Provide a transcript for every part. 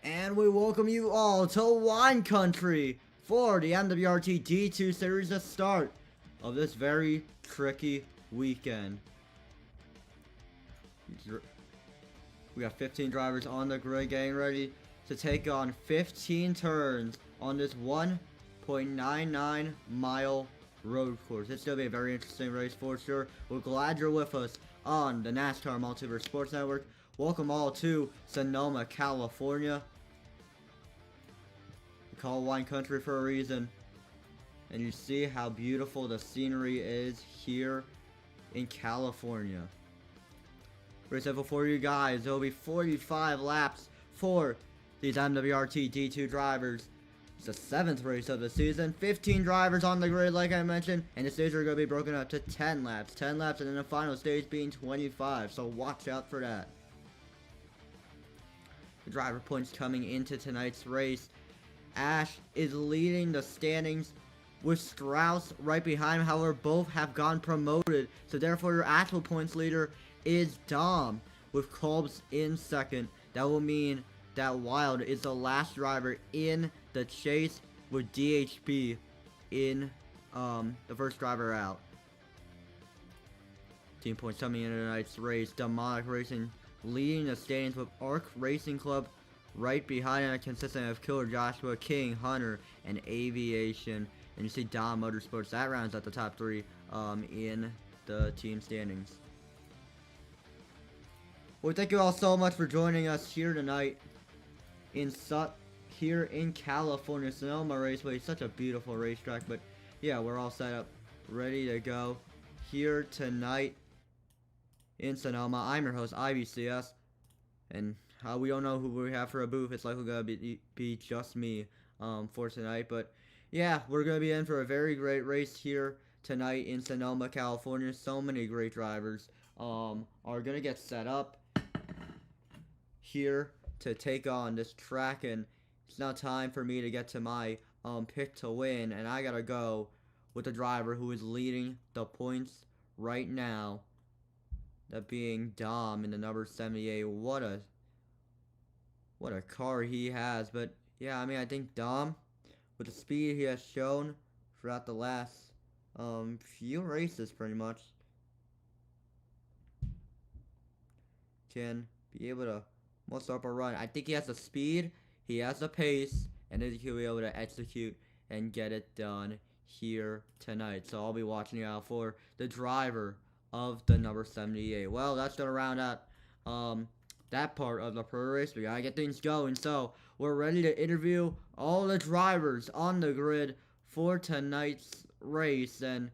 And we welcome you all to Wine Country for the MWRT D2 series, the start of this very tricky weekend. We got 15 drivers on the grid getting ready to take on 15 turns on this 1.99 mile road course. It's going to be a very interesting race for sure. We're glad you're with us on the NASCAR Multiverse Sports Network. Welcome all to Sonoma, California. We call it Wine Country for a reason. And you see how beautiful the scenery is here in California. Race up for you guys. There will be 45 laps for these MWRT D2 drivers. It's the 7th race of the season. 15 drivers on the grid, like I mentioned. And the stages are going to be broken up to 10 laps. 10 laps, and then the final stage being 25. So watch out for that. The driver points coming into tonight's race. Ash is leading the standings with Strauss right behind him. However, both have gone promoted. So therefore, your actual points leader is Dom with Kolbs in second. That will mean that Wild is the last driver in the chase with DHB in the first driver out. Team points coming into tonight's race. Demonic Racing leading the standings with Arc Racing Club right behind it, consisting of Killer Joshua, King, Hunter, and Aviation. And you see Dom Motorsports, that rounds at the top 3 in the team standings. Well, thank you all so much for joining us here tonight here in California. Sonoma Raceway, such a beautiful racetrack. But yeah, we're all set up, ready to go here tonight in Sonoma. I'm your host, IBCS, and we don't know who we have for a booth. It's likely gonna be just me for tonight. But yeah, we're gonna be in for a very great race here tonight in Sonoma, California. So many great drivers are gonna get set up here to take on this track, and it's now time for me to get to my pick to win, and I gotta go with the driver who is leading the points right now, that being Dom in the number 78. What a car he has. But yeah, I mean, I think Dom, with the speed he has shown throughout the last few races pretty much, can be able to muster up a run. I think he has the speed, he has the pace, and then he'll be able to execute and get it done here tonight. So I'll be watching out for the driver of the number 78. Well, that's gonna round out that part of the pro race. We gotta get things going. So we're ready to interview all the drivers on the grid for tonight's race. And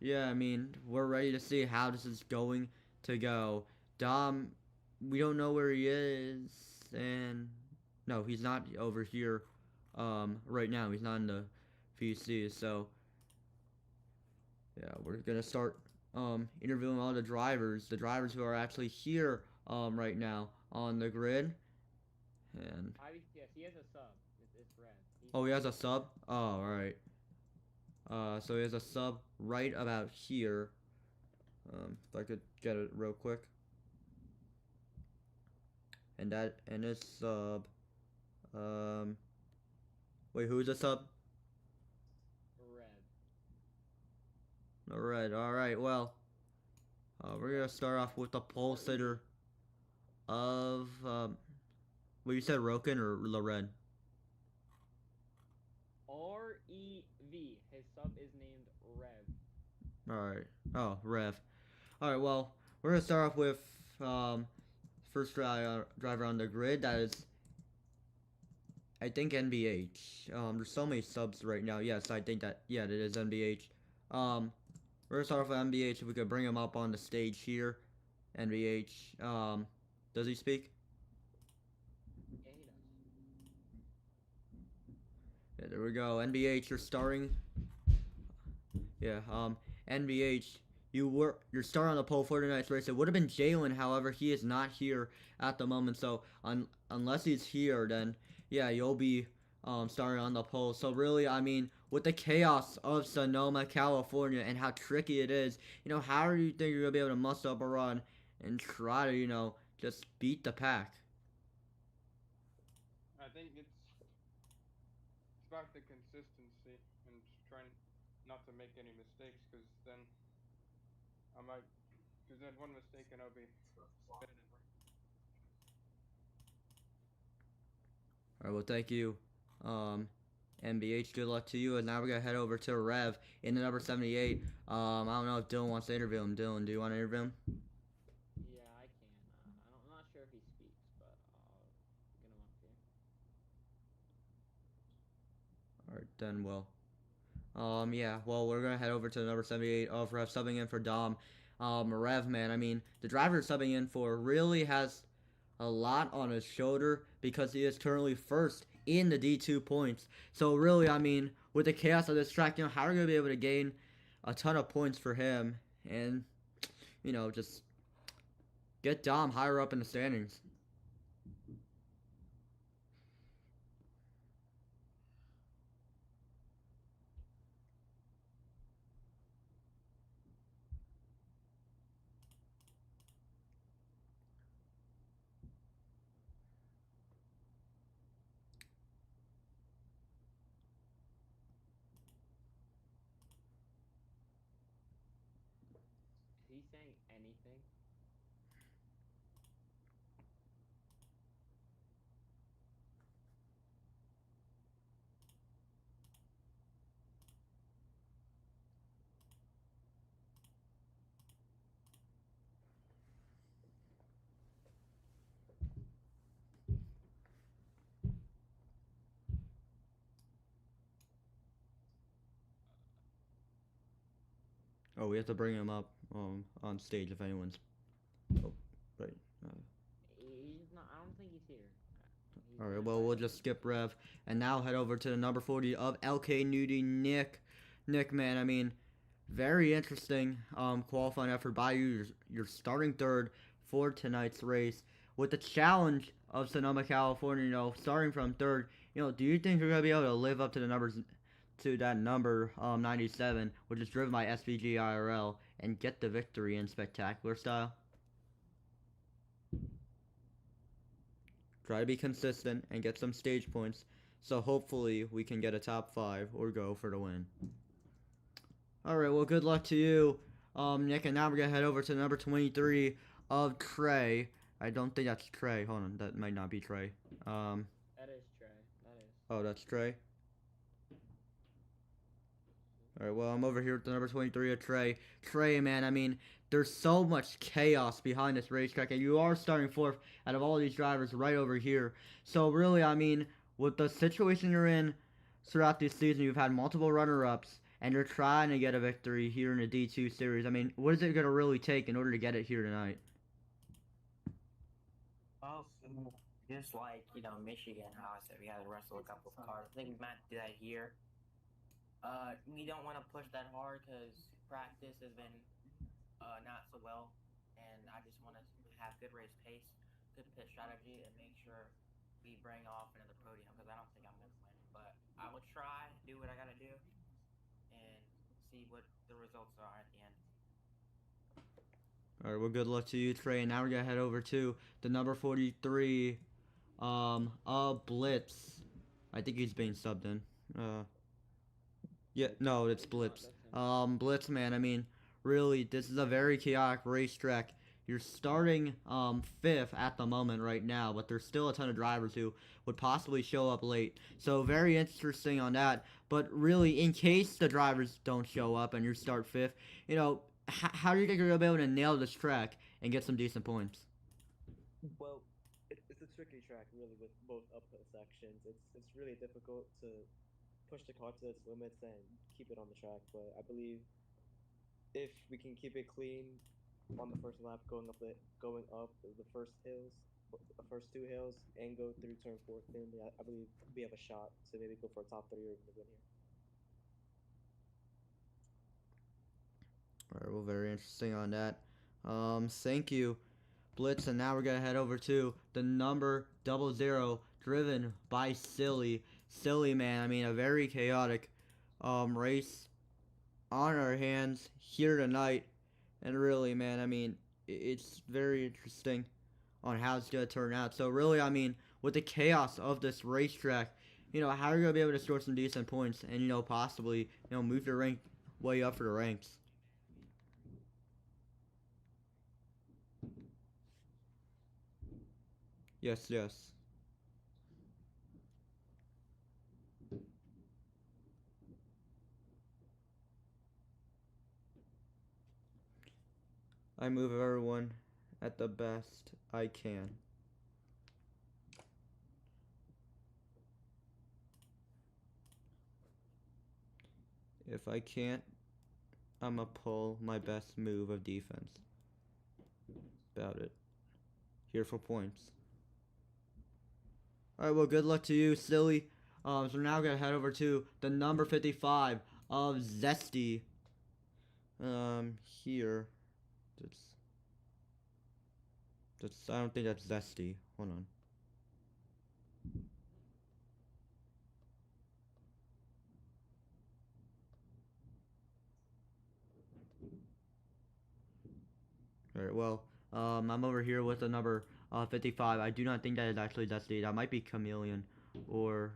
yeah, I mean, we're ready to see how this is going to go. Dom, we don't know where he is, and no, he's not over here right now. He's not in the VC. So yeah, we're gonna start interviewing all the drivers who are actually here right now on the grid. And yes, he has a sub. It's red. oh, he has a sub. Oh, all right. So he has a sub right about here. If I could get it real quick. And his sub. Wait, who's the sub? Red. Red. All right. Well, we're gonna start off with the pole sitter of what you said, Roken or Loren? R-E-V. His sub is named Rev. Alright. Oh, Rev. Alright, well, we're gonna start off with first driver on the grid. That is, I think, NBH. There's so many subs right now. Yes, I think that, yeah, it is NBH. We're gonna start off with NBH. If we could bring him up on the stage here. NBH. Does he speak? Yeah, he does. Yeah, there we go. NBH, you're starting. Yeah, NBH, you're starting on the pole for tonight's race. It would have been Jalen, however, he is not here at the moment. So unless he's here, then yeah, you'll be starting on the pole. So really, I mean, with the chaos of Sonoma, California, and how tricky it is, how do you think you're gonna be able to muster up a run and try to, just beat the pack? think it's about the consistency and trying not to make any mistakes, because then I might, because then one mistake and I'll be spinning. All right, well, thank you, MBH. Good luck to you. And now we're gonna head over to Rev in the number 78. I don't know if Dylan wants to interview him. Dylan, do you want to interview him? Yeah, I can. I'm not sure if he speaks, but I'm gonna want to. All right, then well. Yeah, well, we're gonna head over to the number 78 of Rev subbing in for Dom. Rev, man, I mean, the driver subbing in for really has a lot on his shoulder because he is currently first in the D2 points. So really, I mean, with the chaos of this track, how are we gonna be able to gain a ton of points for him and just get Dom higher up in the standings? Is he saying anything? Oh, we have to bring him up on stage if anyone's. Oh, right. He's not. I don't think he's here. He's All right, not well, we'll invited. just skip Rev and now head over to the number 40 of LK Nudie, Nick. Nick, man, I mean, very interesting qualifying effort by you. You're starting third for tonight's race with the challenge of Sonoma, California. Starting from third. Do you think you're gonna be able to live up to the numbers to that number 97, which is driven by SVG IRL, and get the victory in spectacular style? Try to be consistent and get some stage points. So hopefully we can get a top 5 or go for the win. Alright, well, good luck to you, Nick. And now we're going to head over to number 23 of Trey. I don't think that's Trey. Hold on, that might not be Trey. That is Trey. That is. Oh, that's Trey. Alright, well, I'm over here with the number 23 of Trey. Trey, man, I mean, there's so much chaos behind this racetrack, and you are starting fourth out of all these drivers right over here. So, really, I mean, with the situation you're in throughout this season, you've had multiple runner-ups, and you're trying to get a victory here in the D2 series. I mean, what is it going to really take in order to get it here tonight? Well, just like, Michigan, how I said we had to wrestle a couple of cars. I think we might do that here. We don't want to push that hard because practice has been not so well, and I just want to have good race pace, good pit strategy, and make sure we bring off another podium because I don't think I'm going to win. But I will try, do what I got to do, and see what the results are at the end. Alright, well, good luck to you, Trey. And now we're going to head over to the number 43, Blitz. I think he's being subbed in. Yeah, no, it's Blitz. Blitz, man, I mean, really, this is a very chaotic racetrack. You're starting 5th at the moment right now, but there's still a ton of drivers who would possibly show up late. So very interesting on that. But really, in case the drivers don't show up and you start 5th, how do you think you're going to be able to nail this track and get some decent points? Well, it's a tricky track, really, with both uphill sections. It's really difficult to push the car to its limits and keep it on the track. But I believe if we can keep it clean on the first lap, going up the first hills, the first 2 hills, and go through turn 14, I believe we have a shot to maybe go for a top 3 or even a win here. Alright, well, very interesting on that. Thank you, Blitz. And now we're going to head over to the number 00, driven by Silly. Silly, man, I mean, a very chaotic race on our hands here tonight. And really, man, I mean, it's very interesting on how it's gonna turn out. So really, I mean, with the chaos of this racetrack, how are you gonna be able to score some decent points and possibly move your rank way up for the ranks? Yes, yes. I move everyone at the best I can. If I can't, I'ma pull my best move of defense. About it. Here for points. Alright, well, good luck to you, silly. So we're now gonna head over to the number 55 of Zesty. Here. I don't think that's Zesty. Hold on. Alright, well, I'm over here with the number 55. I do not think that is actually Zesty. That might be Chameleon. Or,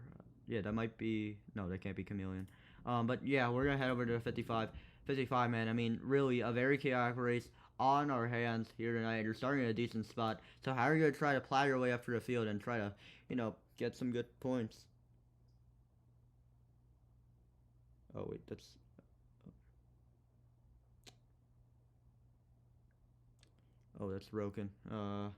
yeah, that might be, no, that can't be Chameleon. But yeah, we're gonna head over to 55. 55, man, I mean, really, a very chaotic race on our hands here tonight. You're starting at a decent spot. So how are you gonna try to plow your way up through the field and try to, get some good points? Oh, wait, that's... Oh, that's broken. Oh,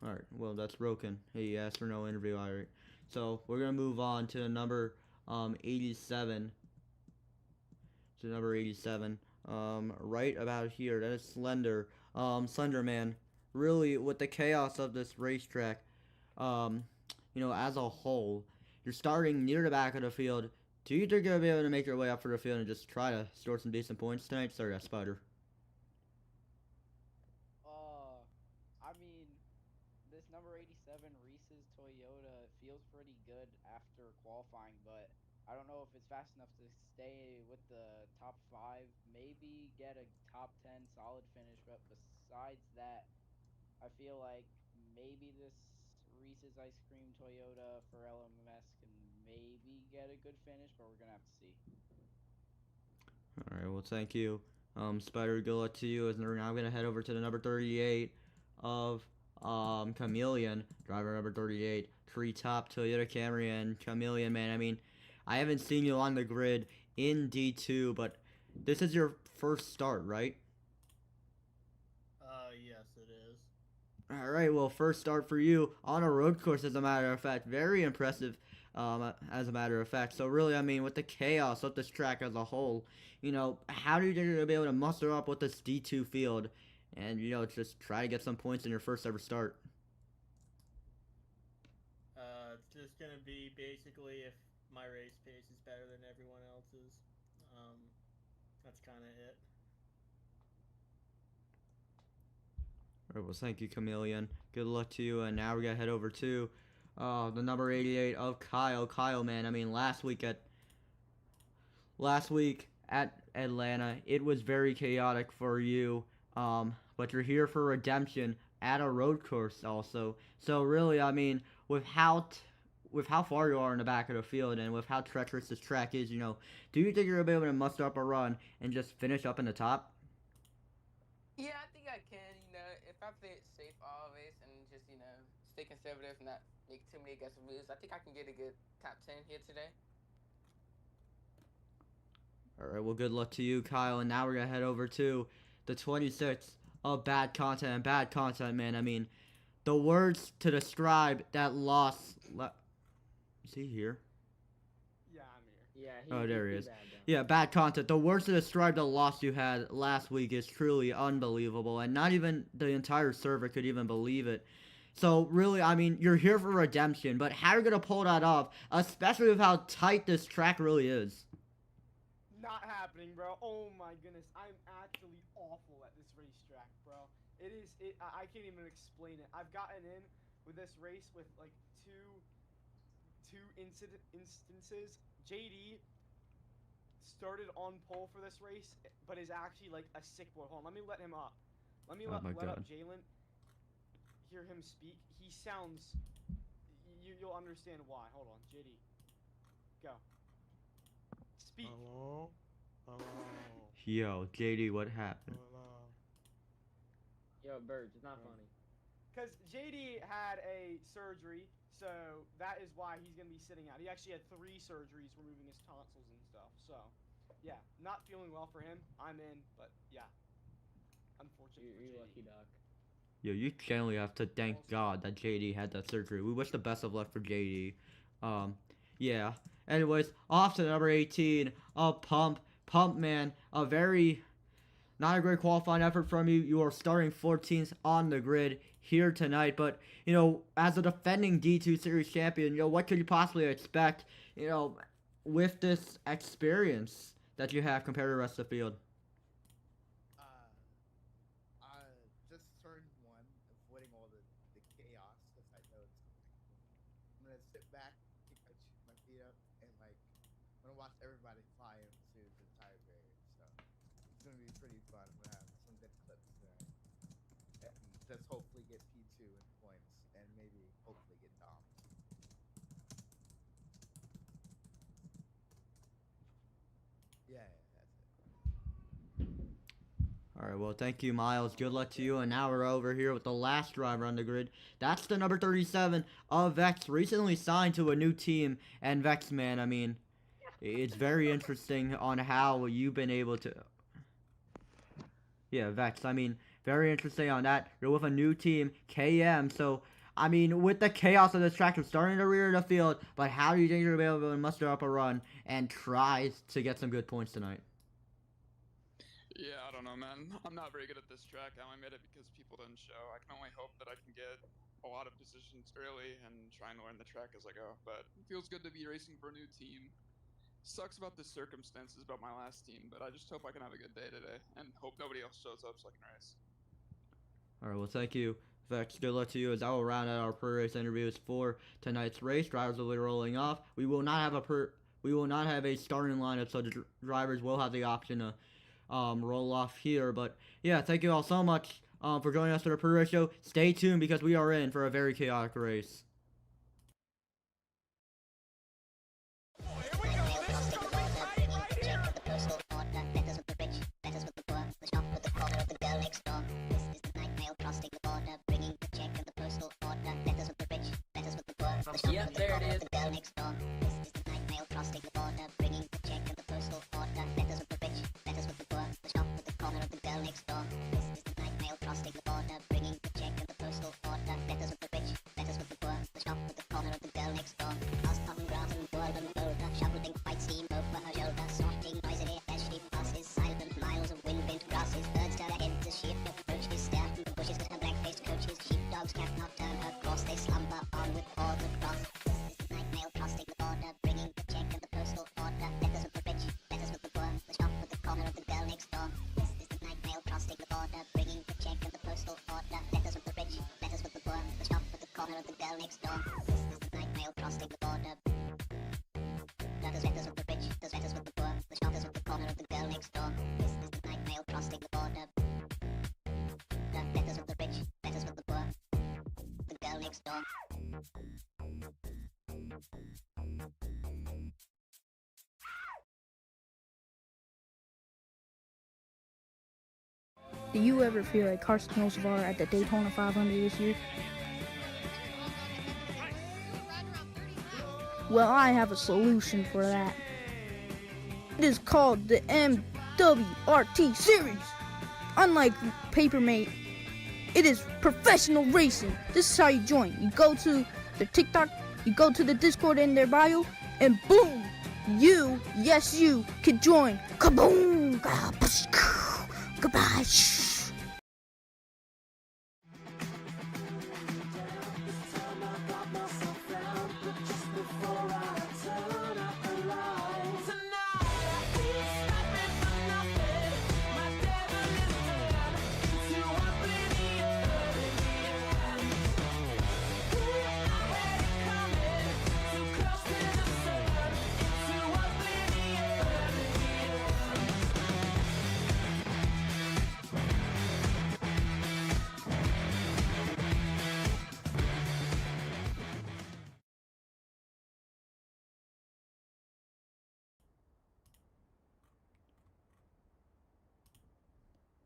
alright. Well, that's broken. He asked for no interview. Alright. So, we're going to move on to number 87. To number 87. Right about here. That is Slender. Slender Man. Really, with the chaos of this racetrack, as a whole, you're starting near the back of the field. Do you think you're going to be able to make your way up for the field and just try to score some decent points tonight? Sorry, Spider. I mean, this number 87 Reese's Toyota feels pretty good after qualifying, but I don't know if it's fast enough to stay with the top 5, maybe get a top 10 solid finish, but besides that, I feel like maybe this Reese's Ice Cream Toyota for LMS can maybe get a good finish, but we're going to have to see. Alright, well, thank you. Spider, good luck to you. As we're now going to head over to the number 38 of Chameleon, driver number 38, Treetop Toyota Camry. And Chameleon, man, I mean, I haven't seen you on the grid in D2, but this is your first start, right? Yes, it is. Alright, well, first start for you on a road course, as a matter of fact. Very impressive, as a matter of fact. So, really, I mean, with the chaos of this track as a whole, how do you think you're going to be able to muster up with this D2 field and, just try to get some points in your first ever start? It's just gonna be basically if my race pace is better than everyone else's. That's kind of it. Alright, well, thank you, Chameleon. Good luck to you. And now we're going to head over to the number 88 of Kyle. Kyle, man, I mean, last week at Atlanta, it was very chaotic for you. But you're here for redemption at a road course also. So really, I mean, with how far you are in the back of the field and with how treacherous this track is, do you think you're going to be able to muster up a run and just finish up in the top? Yeah, I think I can. If I play it safe always and just, stay conservative and not make too many aggressive moves, I think I can get a good top 10 here today. Alright, well, good luck to you, Kyle. And now we're going to head over to the 26 of Bad Content. And Bad Content, man, I mean, the words to describe that loss... Is he here? Yeah, I'm here. Yeah, Oh, there he is. bad down. Yeah, Bad Content. The words to describe the loss you had last week is truly unbelievable. And not even the entire server could even believe it. So, really, I mean, you're here for redemption. But how are you going to pull that off? Especially with how tight this track really is. Not happening, bro. Oh my goodness, I'm actually awful at this racetrack, bro. I can't even explain it. I've gotten in with this race with like two two instances, JD started on pole for this race, but is actually like a sick boy. Hold on, let me let him up. Let me Oh my let up God. Jalen. Hear him speak. He sounds. You'll understand why. Hold on, JD. Go. Speak. Hello? Hello? Yo, JD, what happened? Hello? Yo, Birds, it's not funny. Because JD had a surgery, so that is why he's going to be sitting out. He actually had 3 surgeries removing his tonsils and stuff. So, yeah, not feeling well for him. I'm in, but yeah. Unfortunately for You're JD. lucky, Doc. Yo, you generally have to thank God that JD had that surgery. We wish the best of luck for JD. Yeah. Anyways, off to number 18. Pump, man. A very, not a great qualifying effort from you. You are starting 14th on the grid here tonight. But, you know, as a defending D2 Series champion, you know, what could you possibly expect, you know, with this experience that you have compared to the rest of the field? Just turned 1, avoiding all the chaos, because I know it's I'm gonna sit back, kick my feet up, and like I'm gonna watch everybody fly into the tiebreaker. So it's gonna be pretty fun. I'm gonna have some good clips there, and just hopefully get P2 in points, and maybe hopefully get Dom. Yeah, that's it. All right, well, thank you, Miles. Good luck to you. And now we're over here with the last driver on the grid. That's the number 37 of Vex, recently signed to a new team. And Vex, man, I mean, it's very interesting on how you've been able to... Yeah, Vex, I mean, very interesting on that. You're with a new team, KM, so... I mean, with the chaos of this track, you're starting to rear the field, but how do you think you're going to be able to muster up a run and try to get some good points tonight? Yeah, I don't know, man. I'm not very good at this track. I only made it because people didn't show. I can only hope that I can get a lot of positions early and try and learn the track as I go. But it feels good to be racing for a new team. Sucks about the circumstances about my last team, but I just hope I can have a good day today and hope nobody else shows up so I can race. All right, well, thank you, Vex. Good luck to you as I will round out our pre-race interviews for tonight's race. Drivers will be rolling off. We will not have a starting lineup, so the drivers will have the option to roll off here. But yeah, thank you all so much for joining us for the pre-race show. Stay tuned because we are in for a very chaotic race. Yep, there it is. Do you ever feel like Carson Hocevar at the Daytona 500 this year? Well, I have a solution for that. It is called the MWRT Series. Unlike Papermate, it is professional racing. This is how you join. You go to the TikTok, you go to the Discord in their bio, and boom, you can join. Kaboom! Goodbye. Cross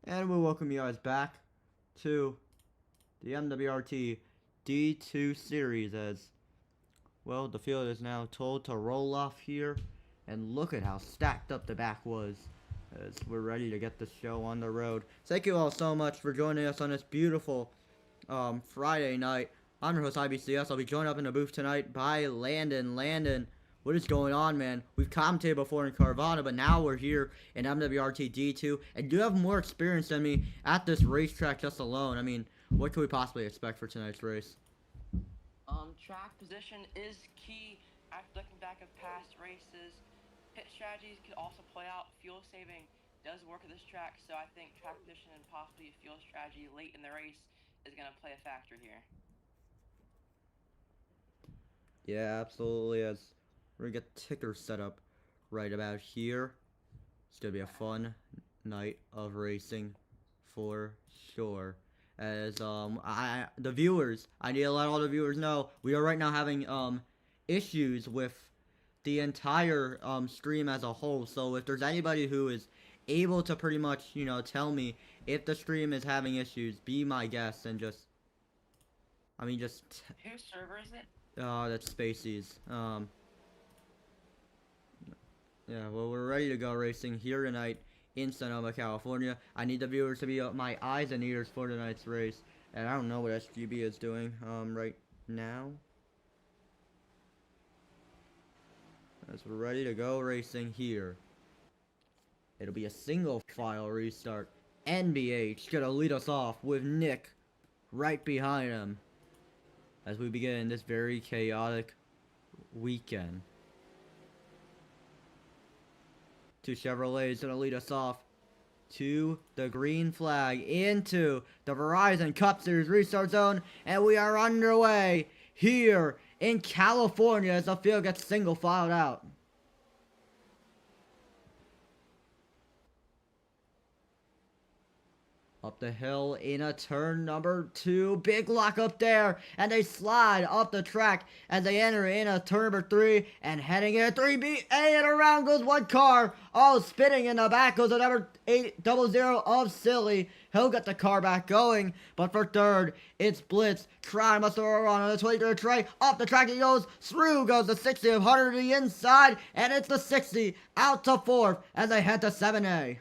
And we welcome you guys back to the MWRT D2 series as, well, the field is now told to roll off here. And look at how stacked up the back was as we're ready to get the show on the road. Thank you all so much for joining us on this beautiful Friday night. I'm your host, IBCS. I'll be joined up in the booth tonight by Landon. Landon, what is going on, man? We've commentated before in Carvana, but now we're here in MWRT D2, and you have more experience than me at this racetrack just alone. I mean, what could we possibly expect for tonight's race? Track position is key. After looking back at past races, pit strategies could also play out. Fuel saving does work at this track, so I think track position and possibly fuel strategy late in the race is going to play a factor here. Yeah, absolutely. As we're going to get ticker set up right about here. It's going to be a fun night of racing for sure. As the viewers, I need to let all the viewers know we are right now having issues with the entire stream as a whole. So if there's anybody who is able to pretty much, you know, tell me if the stream is having issues, be my guest and just, I mean, just. Whose server is it? That's Spacey's. Yeah, well, we're ready to go racing here tonight in Sonoma, California. I need the viewers to be my eyes and ears for tonight's race. And I don't know what SGB is doing right now. As we're ready to go racing here. It'll be a single file restart. NBH gonna lead us off with Nick right behind him as we begin this very chaotic weekend. Two Chevrolets gonna lead us off to the green flag into the Verizon Cup Series restart zone, and we are underway here in California as the field gets single filed out. Up the hill in a turn number 2. Big lock up there. And they slide up the track as they enter in a turn number 3. And heading in a 3B. And around goes one car. Oh, spinning in the back goes the number 800 of Silly. He'll get the car back going. But for third, it's Blitz. Try must have run on the 23rd tray. Off the track he goes. Through goes the 60 of Hunter to the inside. And it's the 60 out to 4th as they head to 7A.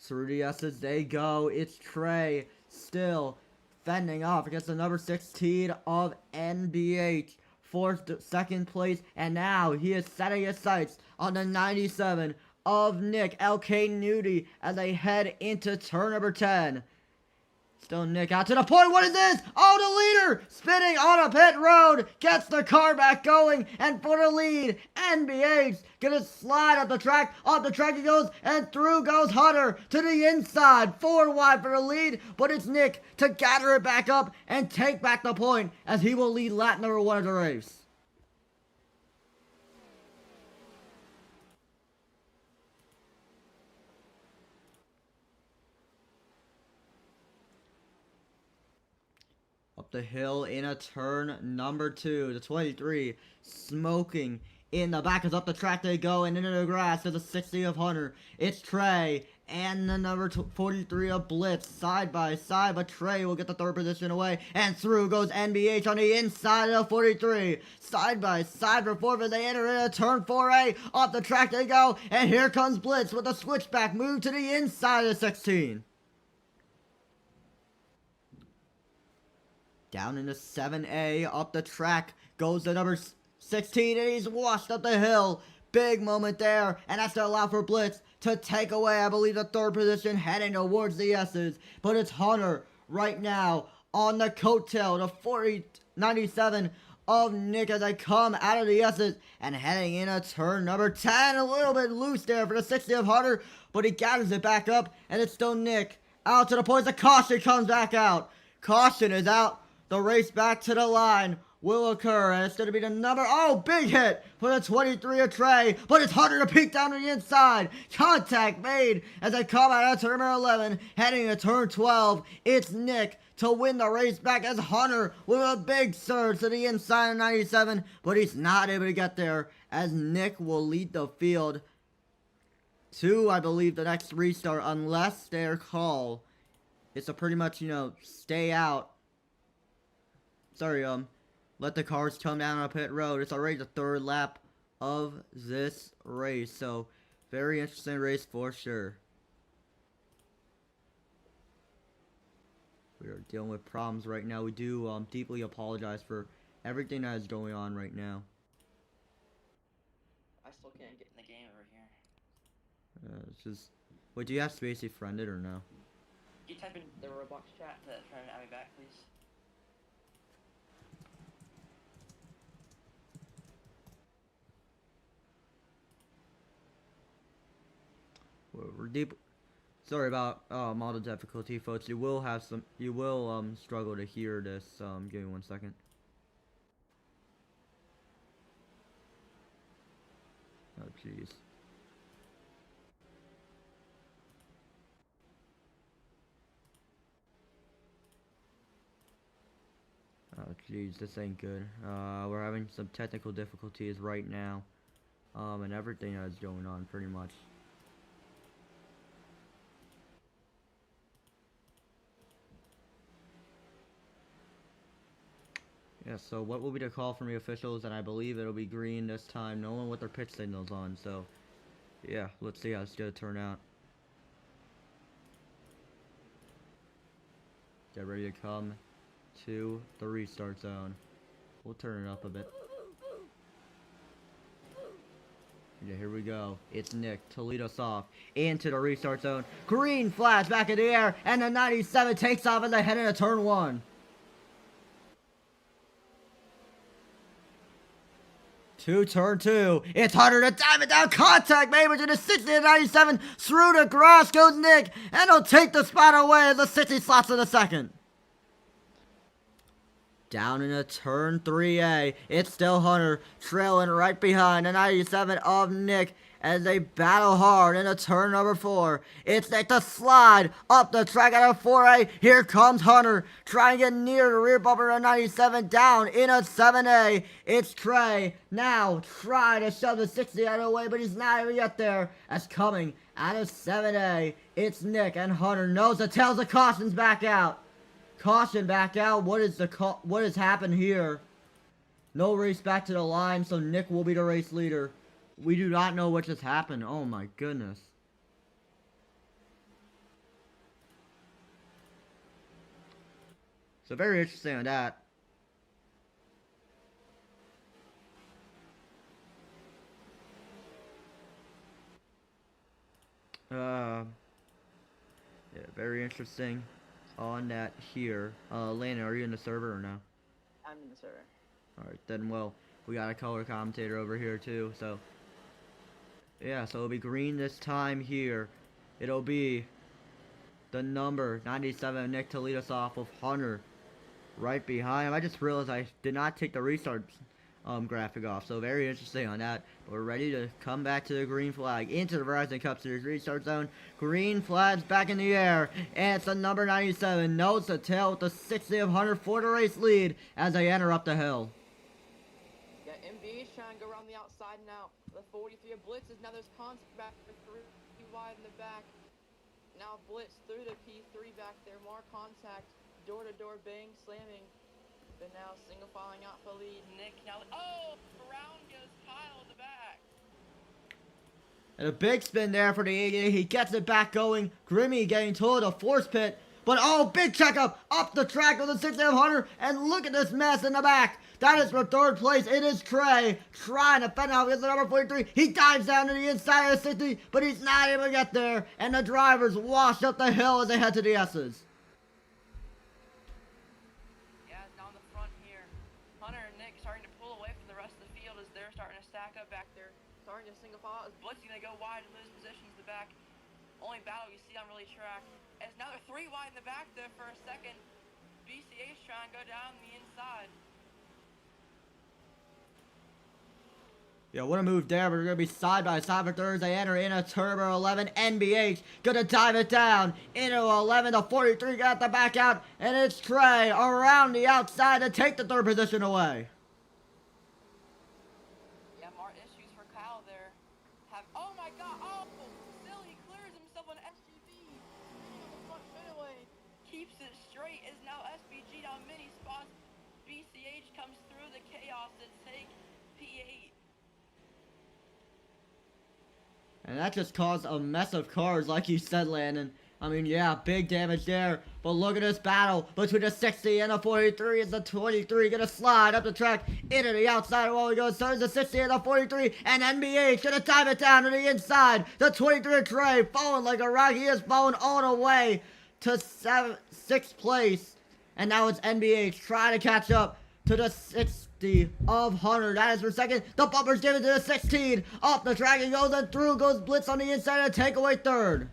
Through the S's they go. It's Trey still fending off against the number 16 of NBH. Fourth, second place, and now he is setting his sights on the 97 of Nick LK Nudie as they head into turn number 10. Still Nick out to the point. What is this? Oh, the leader spinning on a pit road. Gets the car back going. And for the lead, NBH gonna slide up the track. Off the track he goes. And through goes Hunter to the inside. 4 wide for the lead. But it's Nick to gather it back up and take back the point as he will lead lap number 1 of the race. Up the hill in a turn number 2. The 23 smoking in the back as up the track they go and into the grass to the 60 of Hunter. It's Trey and the number 43 of Blitz side by side, but Trey will get the third position away and through goes NBH on the inside of 43. Side by side for 4th as they enter in a turn 4A. Off the track they go and here comes Blitz with a switchback move to the inside of 16. Down into 7A, up the track goes the number 16, and he's washed up the hill. Big moment there, and that's to allow for Blitz to take away, I believe, the third position, heading towards the S's. But it's Hunter right now on the coattail, the 97 of Nick as they come out of the S's and heading in a turn number 10. A little bit loose there for the 60 of Hunter, but he gathers it back up, and it's still Nick out to the point. The caution comes back out. Caution is out. The race back to the line. will occur, and it's going to be the number, oh, big hit for the 23 of Trey, but it's harder to peek down to the inside. Contact made as they come out of turn number 11, heading to turn 12. It's Nick to win the race back as Hunter with a big surge to the inside of 97, but he's not able to get there as Nick will lead the field to, I believe, the next restart unless their call is to pretty much, stay out. Sorry, let the cars come down on pit road. It's already the third lap of this race, so very interesting race for sure. We are dealing with problems right now. We do deeply apologize for everything that is going on right now. I still can't get in the game over here. It's just, wait, do you have Spacey friended or no? Can you type in the Roblox chat to try to add me back, please? We're deep. Sorry about all the difficulty, folks. You will struggle to hear this. Give me 1 second. Oh jeez. Oh jeez, this ain't good. We're having some technical difficulties right now. And everything that's going on pretty much. Yeah, so what will be the call from the officials? And I believe it'll be green this time. No one with their pitch signals on, so yeah, let's see how it's gonna turn out. Get ready to come to the restart zone. We'll turn it up a bit. Yeah, here we go. It's Nick to lead us off into the restart zone. Green flags back in the air, and the 97 takes off as they head into turn 1. To turn 2. It's harder to dive it down. Contact made between the 60 and 97. Through the grass goes Nick, and he'll take the spot away as the 60 slots in the second. Down into turn 3A. It's still Hunter trailing right behind the 97 of Nick as they battle hard into turn number 4. It's Nick to slide up the track out of 4A. Here comes Hunter trying to get near the rear bumper of 97 down in a 7A. It's Trey now trying to shove the 60 out of the way, but he's not even yet there. As coming out of 7A, it's Nick, and Hunter knows the tails of caution's back out. Caution back out. What has happened here? No race back to the line, so Nick will be the race leader. We do not know what just happened. Oh my goodness. So very interesting on that. Yeah, very interesting on that here. Landon, are you in the server or no? I'm in the server. Alright, then, well, we got a color commentator over here too, so yeah, so it'll be green this time here. It'll be the number 97 Nick to lead us off with Hunter right behind him. I just realized I did not take the restart graphic off, so very interesting on that. We're ready to come back to the green flag into the Verizon Cup Series restart zone. Green flags back in the air, and it's the number 97 nose to tail with the 60 of Hunter for the race lead as they enter up the hill. Yeah, MB is trying to go around the outside now. The 43 of Blitz is now there's contact back there, 3 wide in the back. Now Blitz through the P3 back there, more contact, door to door bang, slamming. But now single filing out for lead. Nick now, oh, around goes Kyle in the back. And a big spin there for the 88. He gets it back going. Grimmy getting toward a force pit. But oh, big checkup up the track with the 60 of Hunter. And look at this mess in the back. That is for third place. It is Trey trying to fend out against the number 43. He dives down to the inside of the 60, but he's not able to get there. And the drivers wash up the hill as they head to the S's. Yeah, down the front here. Hunter and Nick starting to pull away from the rest of the field as they're starting to stack up back there. Starting to single file. As Blitz gonna go wide and lose positions in the back. Only battle you see on really track. As now they're 3 wide in the back there for a second. BCA's trying to go down the inside. Yeah, what a move there. We're going to be side by side for thirds. They enter in a Turbo 11. NBH going to dive it down into 11. The 43 got the back out. And it's Trey around the outside to take the third position away. Yeah, more issues for Kyle there. Oh my god, oh! Silly clears himself on SGV. Spinning on the front fairway. Keeps it straight, is now SBG down many spots. BCH comes through the chaos to take P8. And that just caused a mess of cars, like you said, Landon. I mean, yeah, big damage there. But look at this battle between the 60 and the 43. Is the 23 gonna slide up the track into the outside while he goes? So is the 60 and the 43. And NBH gonna dive it down to the inside. The 23 Trey falling like a rock. He is falling all the way to 6th place. And now it's NBH trying to catch up to the 60 of Hunter. That is for second. The bumper's given to the 16. Off the track he goes and through goes Blitz on the inside to take away third.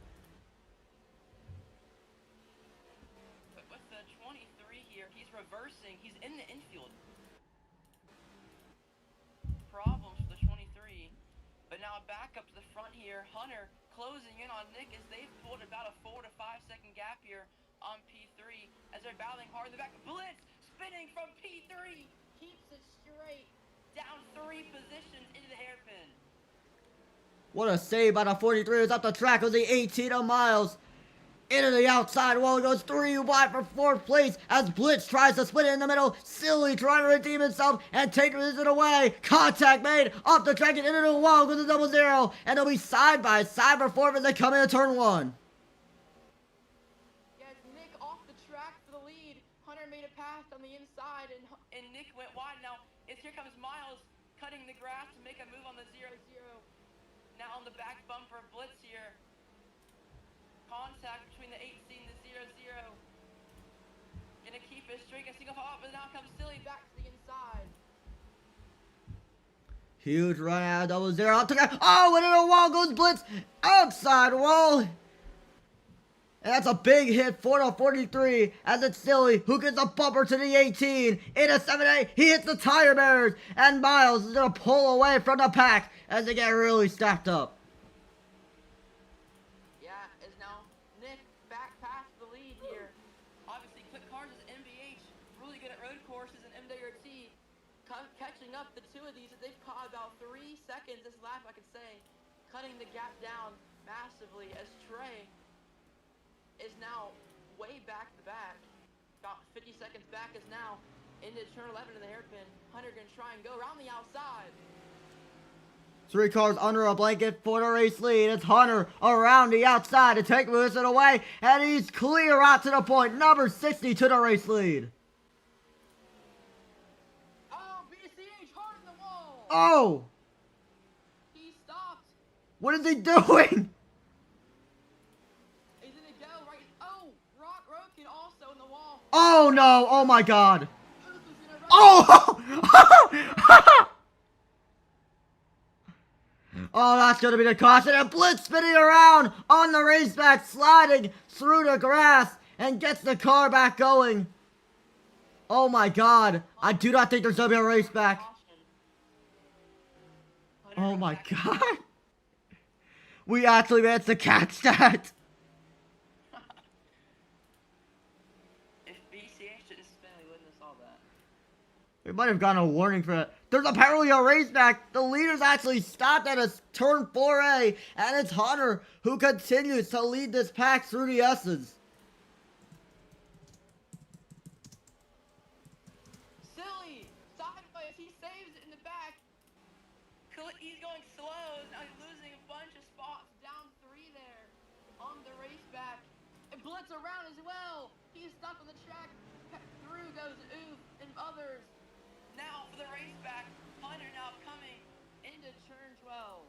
But with the 23 here, he's reversing. He's in the infield. Problems for the 23. But now back up to the front here. Hunter closing in on Nick as they've pulled about a 4 to 5 second gap here on P3 as they're battling hard in the back. Blitz spinning from P3, keeps it straight, down 3 positions into the hairpin. What a save by the 43. Is up the track. Was the 18 of Miles into the outside wall. He goes 3 wide for 4th place as Blitz tries to split it in the middle. Silly trying to redeem himself and take it away. Contact made off the track and into the wall. Goes a 0-0. And they'll be side by side for 4th as they come into turn 1. Made a pass on the inside and Nick went wide. Now here comes Miles cutting the grass to make a move on the 0-0. Now on the back bumper, Blitz here. Contact between the 18 and the 0-0. Gonna keep his streak a single fall, but now comes Silly back to the inside. Huge run out of 0-0. Up to oh, and in the wall goes Blitz. Outside wall. And that's a big hit for the 43 as it's Silly who gets a bumper to the 18. In a 7-8, he hits the tire barriers. And Miles is going to pull away from the pack as they get really stacked up. Yeah, is now Nick back past the lead here. Obviously, Quick Cars is MBH, really good at road courses, and MWRT catching up the two of these. They've caught about 3 seconds this lap, I could say, cutting the gap down massively as Trey is now way back to back. About 50 seconds back is now into turn 11 in the hairpin. Hunter gonna try and go around the outside. 3 cars under a blanket for the race lead. It's Hunter around the outside to take Wilson away. And he's clear out to the point. Number 60 to the race lead. Oh, BCH hard in the wall. Oh! He stopped. What is he doing? Oh no! Oh my god! Oh! Oh, that's gonna be the caution. And Blitz spinning around on the raceback, sliding through the grass and gets the car back going. Oh my god! I do not think there's gonna be a race back. Oh my god! We actually managed to catch that. We might have gotten a warning for it. There's apparently a race back. The leaders actually stopped at a turn 4A, and it's Hunter who continues to lead this pack through the S's. Silly, sideways, he saves it in the back. He's going slow, now he's losing a bunch of spots, down 3 there on the race back. And Blitz around as well. He's stuck on the track. Through goes Oof and others. Now for the race back, Hunter now coming into turn 12.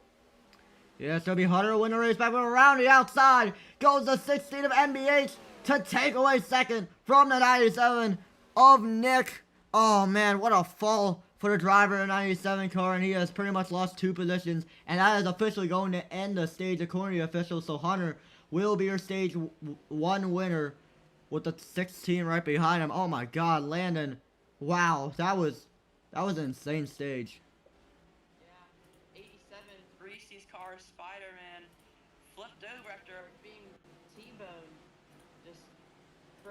Yeah, so be Hunter win the race back, but around the outside goes the 16 of NBH to take away second from the 97 of Nick. Oh man, what a fall for the driver in the 97 car, and he has pretty much lost 2 positions, and that is officially going to end the stage according to the officials. So Hunter will be your stage 1 winner with the 16 right behind him. Oh my god, Landon. Wow, that was an insane stage. Yeah.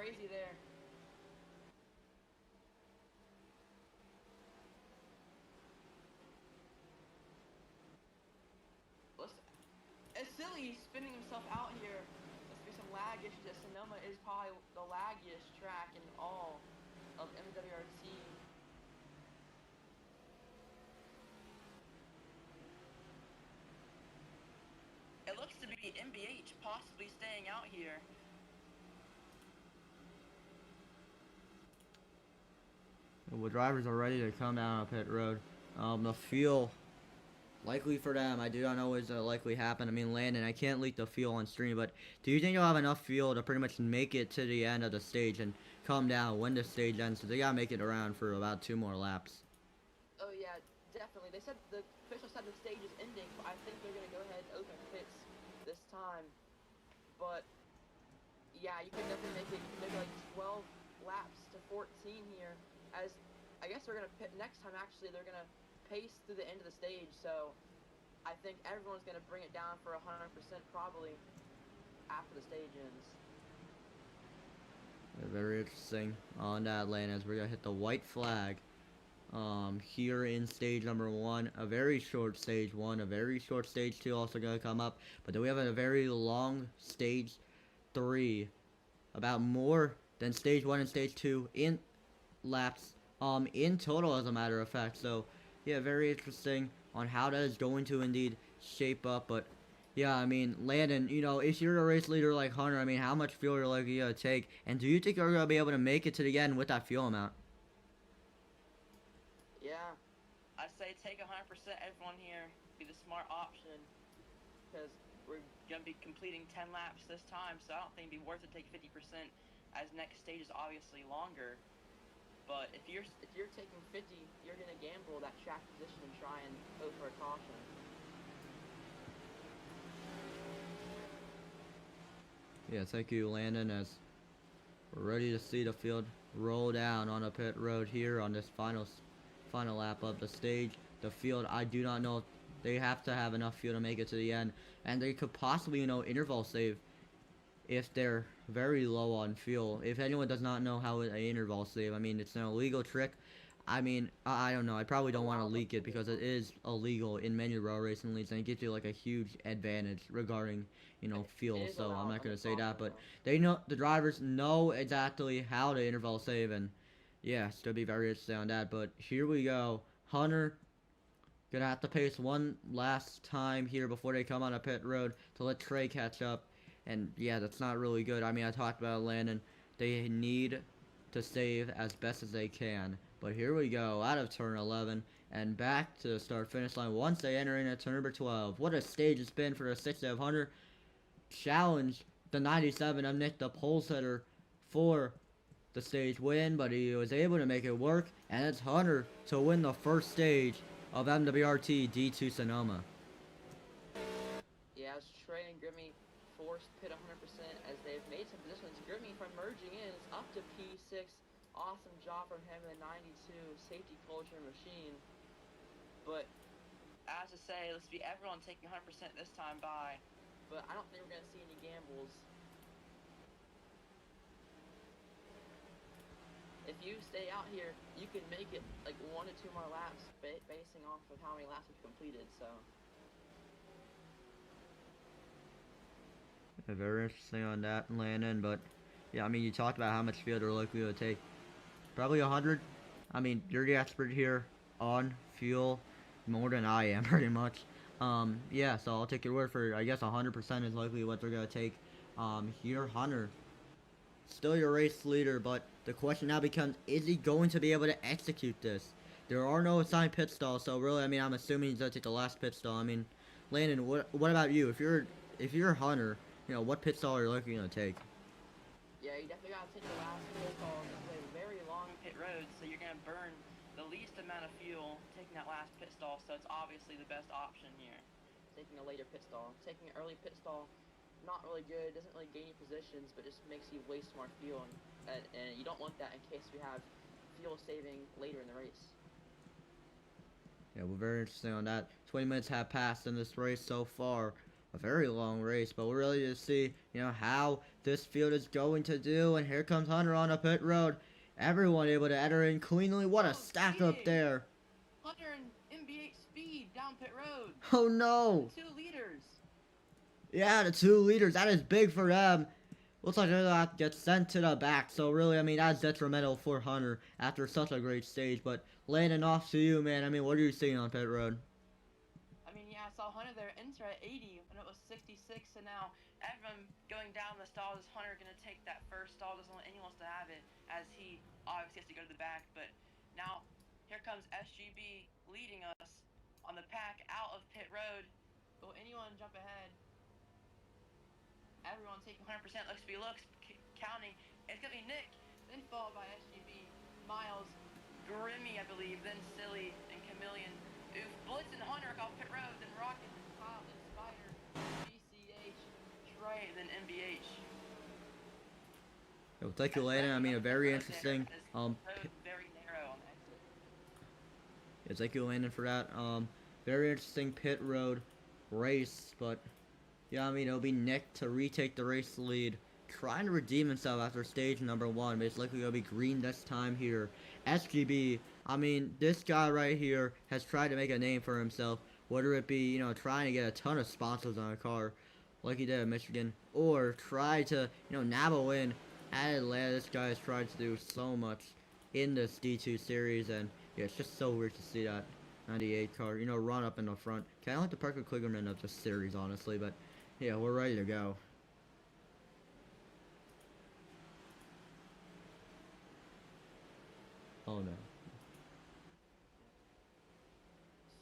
crazy there. It's silly spinning himself out here. Must be some lag issues. That Sonoma is probably the laggiest track in all of MWRT. It looks to be MBH possibly staying out here. Well, drivers are ready to come down on pit road. The fuel, likely for them, I do not know what's likely happen. I mean, Landon, I can't leak the fuel on stream, but do you think you'll have enough fuel to pretty much make it to the end of the stage and come down when the stage ends? So they gotta make it around for about 2 more laps. Oh yeah, definitely. They said the official said the stage is ending, but I think they're gonna go ahead and open pits this time. But yeah, you can definitely make it. You can make like 12 laps to 14 here. As I guess they're gonna pit next time. Actually, they're gonna pace through the end of the stage. So I think everyone's gonna bring it down for 100% probably after the stage ends. Very interesting on that lane as we're gonna hit the white flag. Here in stage number 1, a very short stage 1, a very short stage 2 also gonna come up, but then we have a very long stage 3, about more than stage 1 and stage 2 in laps, in total as a matter of fact. So yeah, very interesting on how that is going to indeed shape up. But yeah, I mean, Landon, you know, if you're a race leader like Hunter, I mean, how much fuel you're likely gonna take, and do you think you're gonna be able to make it to the end with that fuel amount? Yeah, I'd say take 100%. Everyone here be the smart option because we're gonna be completing 10 laps this time, so I don't think it'd be worth it to take 50%. As next stage is obviously longer. But if you're taking 50, you're gonna gamble that track position and try and go for a caution. Yeah, thank you, Landon, as we're ready to see the field roll down on a pit road here on this final lap of the stage. The field, I do not know if they have to have enough fuel to make it to the end, and they could possibly, you know, interval save if they're very low on fuel. If anyone does not know how an interval save, I mean, it's an illegal trick. I mean, I don't know. I probably don't want to leak it because it is illegal in many row racing leagues, and it gives you like a huge advantage regarding, you know, fuel. So I'm not gonna say that, but they know, the drivers know exactly how to interval save, and yeah, still be very interesting on that. But here we go, Hunter. Gonna have to pace one last time here before they come on a pit road to let Trey catch up. And yeah, that's not really good. I mean, I talked about Landon. They need to save as best as they can. But here we go, out of turn 11 and back to the start-finish line once they enter in at turn number 12. What a stage it's been for the 6th Hunter. Challenged the 97 of Nick, the pole setter, for the stage win, but he was able to make it work, and it's Hunter to win the first stage of MWRT D2 Sonoma. Yeah, as Trey and Grimmy forced pit 100% as they've made some positions. Grimmy from merging in is up to P6. Awesome job from him in the 92 safety culture machine. But as to say, let's be everyone taking 100% this time by. But I don't think we're going to see any gambles. If you stay out here, you can make it like 1 to 2 more laps basing off of how many laps you've completed, so. Yeah, very interesting on that, Landon, but yeah, I mean, you talked about how much fuel they're likely to take. Probably 100. I mean, you're the expert here on fuel, more than I am, pretty much. Yeah, so I'll take your word for it. I guess 100% is likely what they're going to take. Here, Hunter, still your race leader, but the question now becomes, is he going to be able to execute this? There are no assigned pit stalls, so really, I mean, I'm assuming he's going to take the last pit stall. I mean, Landon, what about you? If you're Hunter, you know, what pit stall are you looking to take? Yeah, you definitely got to take the last pit stall. This is a very long pit road, so you're going to burn the least amount of fuel taking that last pit stall, so it's obviously the best option here. Taking a later pit stall. Taking an early pit stall, not really good, doesn't really gain you positions, but just makes you waste more fuel, and you don't want that in case we have fuel saving later in the race. Yeah, we're very interesting on that. 20 minutes have passed in this race so far. a very long race, but we're really to see, how this field is going to do. And here comes Hunter on the pit road. Everyone able to enter in cleanly. What a stack up there. Hunter and MB8 speed down pit road. Oh no. 2 liters. Yeah, the 2 liters. That is big for them. Looks like they're going to have to get sent to the back. So really, I mean, that's detrimental for Hunter after such a great stage. But Landon, off to you, man. I mean, what are you seeing on pit road? I mean, yeah, I saw Hunter there enter at 80 when it was 66, and now everyone going down the stalls. Is Hunter going to take that first stall? And he wants to have it, as he obviously has to go to the back. But now, here comes SGB leading us on the pack out of pit road. Will anyone jump ahead? Everyone taking 100%. Looks to be counting. It's going to be Nick, then followed by SGB, Miles, Grimmy, I believe, then Silly, and Chameleon. Oof, Blitz and Hunter off pit road, then Rocket, then Kyle, then Spider, BCH, Trey, then MBH. Yo, thank you, Landon. I mean, a very interesting, very narrow on the exit. Yeah, thank you, Landon, for that. Very interesting pit road race, but yeah, I mean, it'll be Nick to retake the race lead, trying to redeem himself after stage number 1, but it's likely gonna be green this time here. SGB, I mean, this guy right here has tried to make a name for himself, whether it be, trying to get a ton of sponsors on a car, like he did at Michigan, or try to, nab a win at Atlanta. This guy has tried to do so much in this D2 series, and yeah, it's just so weird to see that 98 car, run up in the front. Kind of like the Parker Kligerman of this series, honestly, but yeah, we're ready to go. Oh no.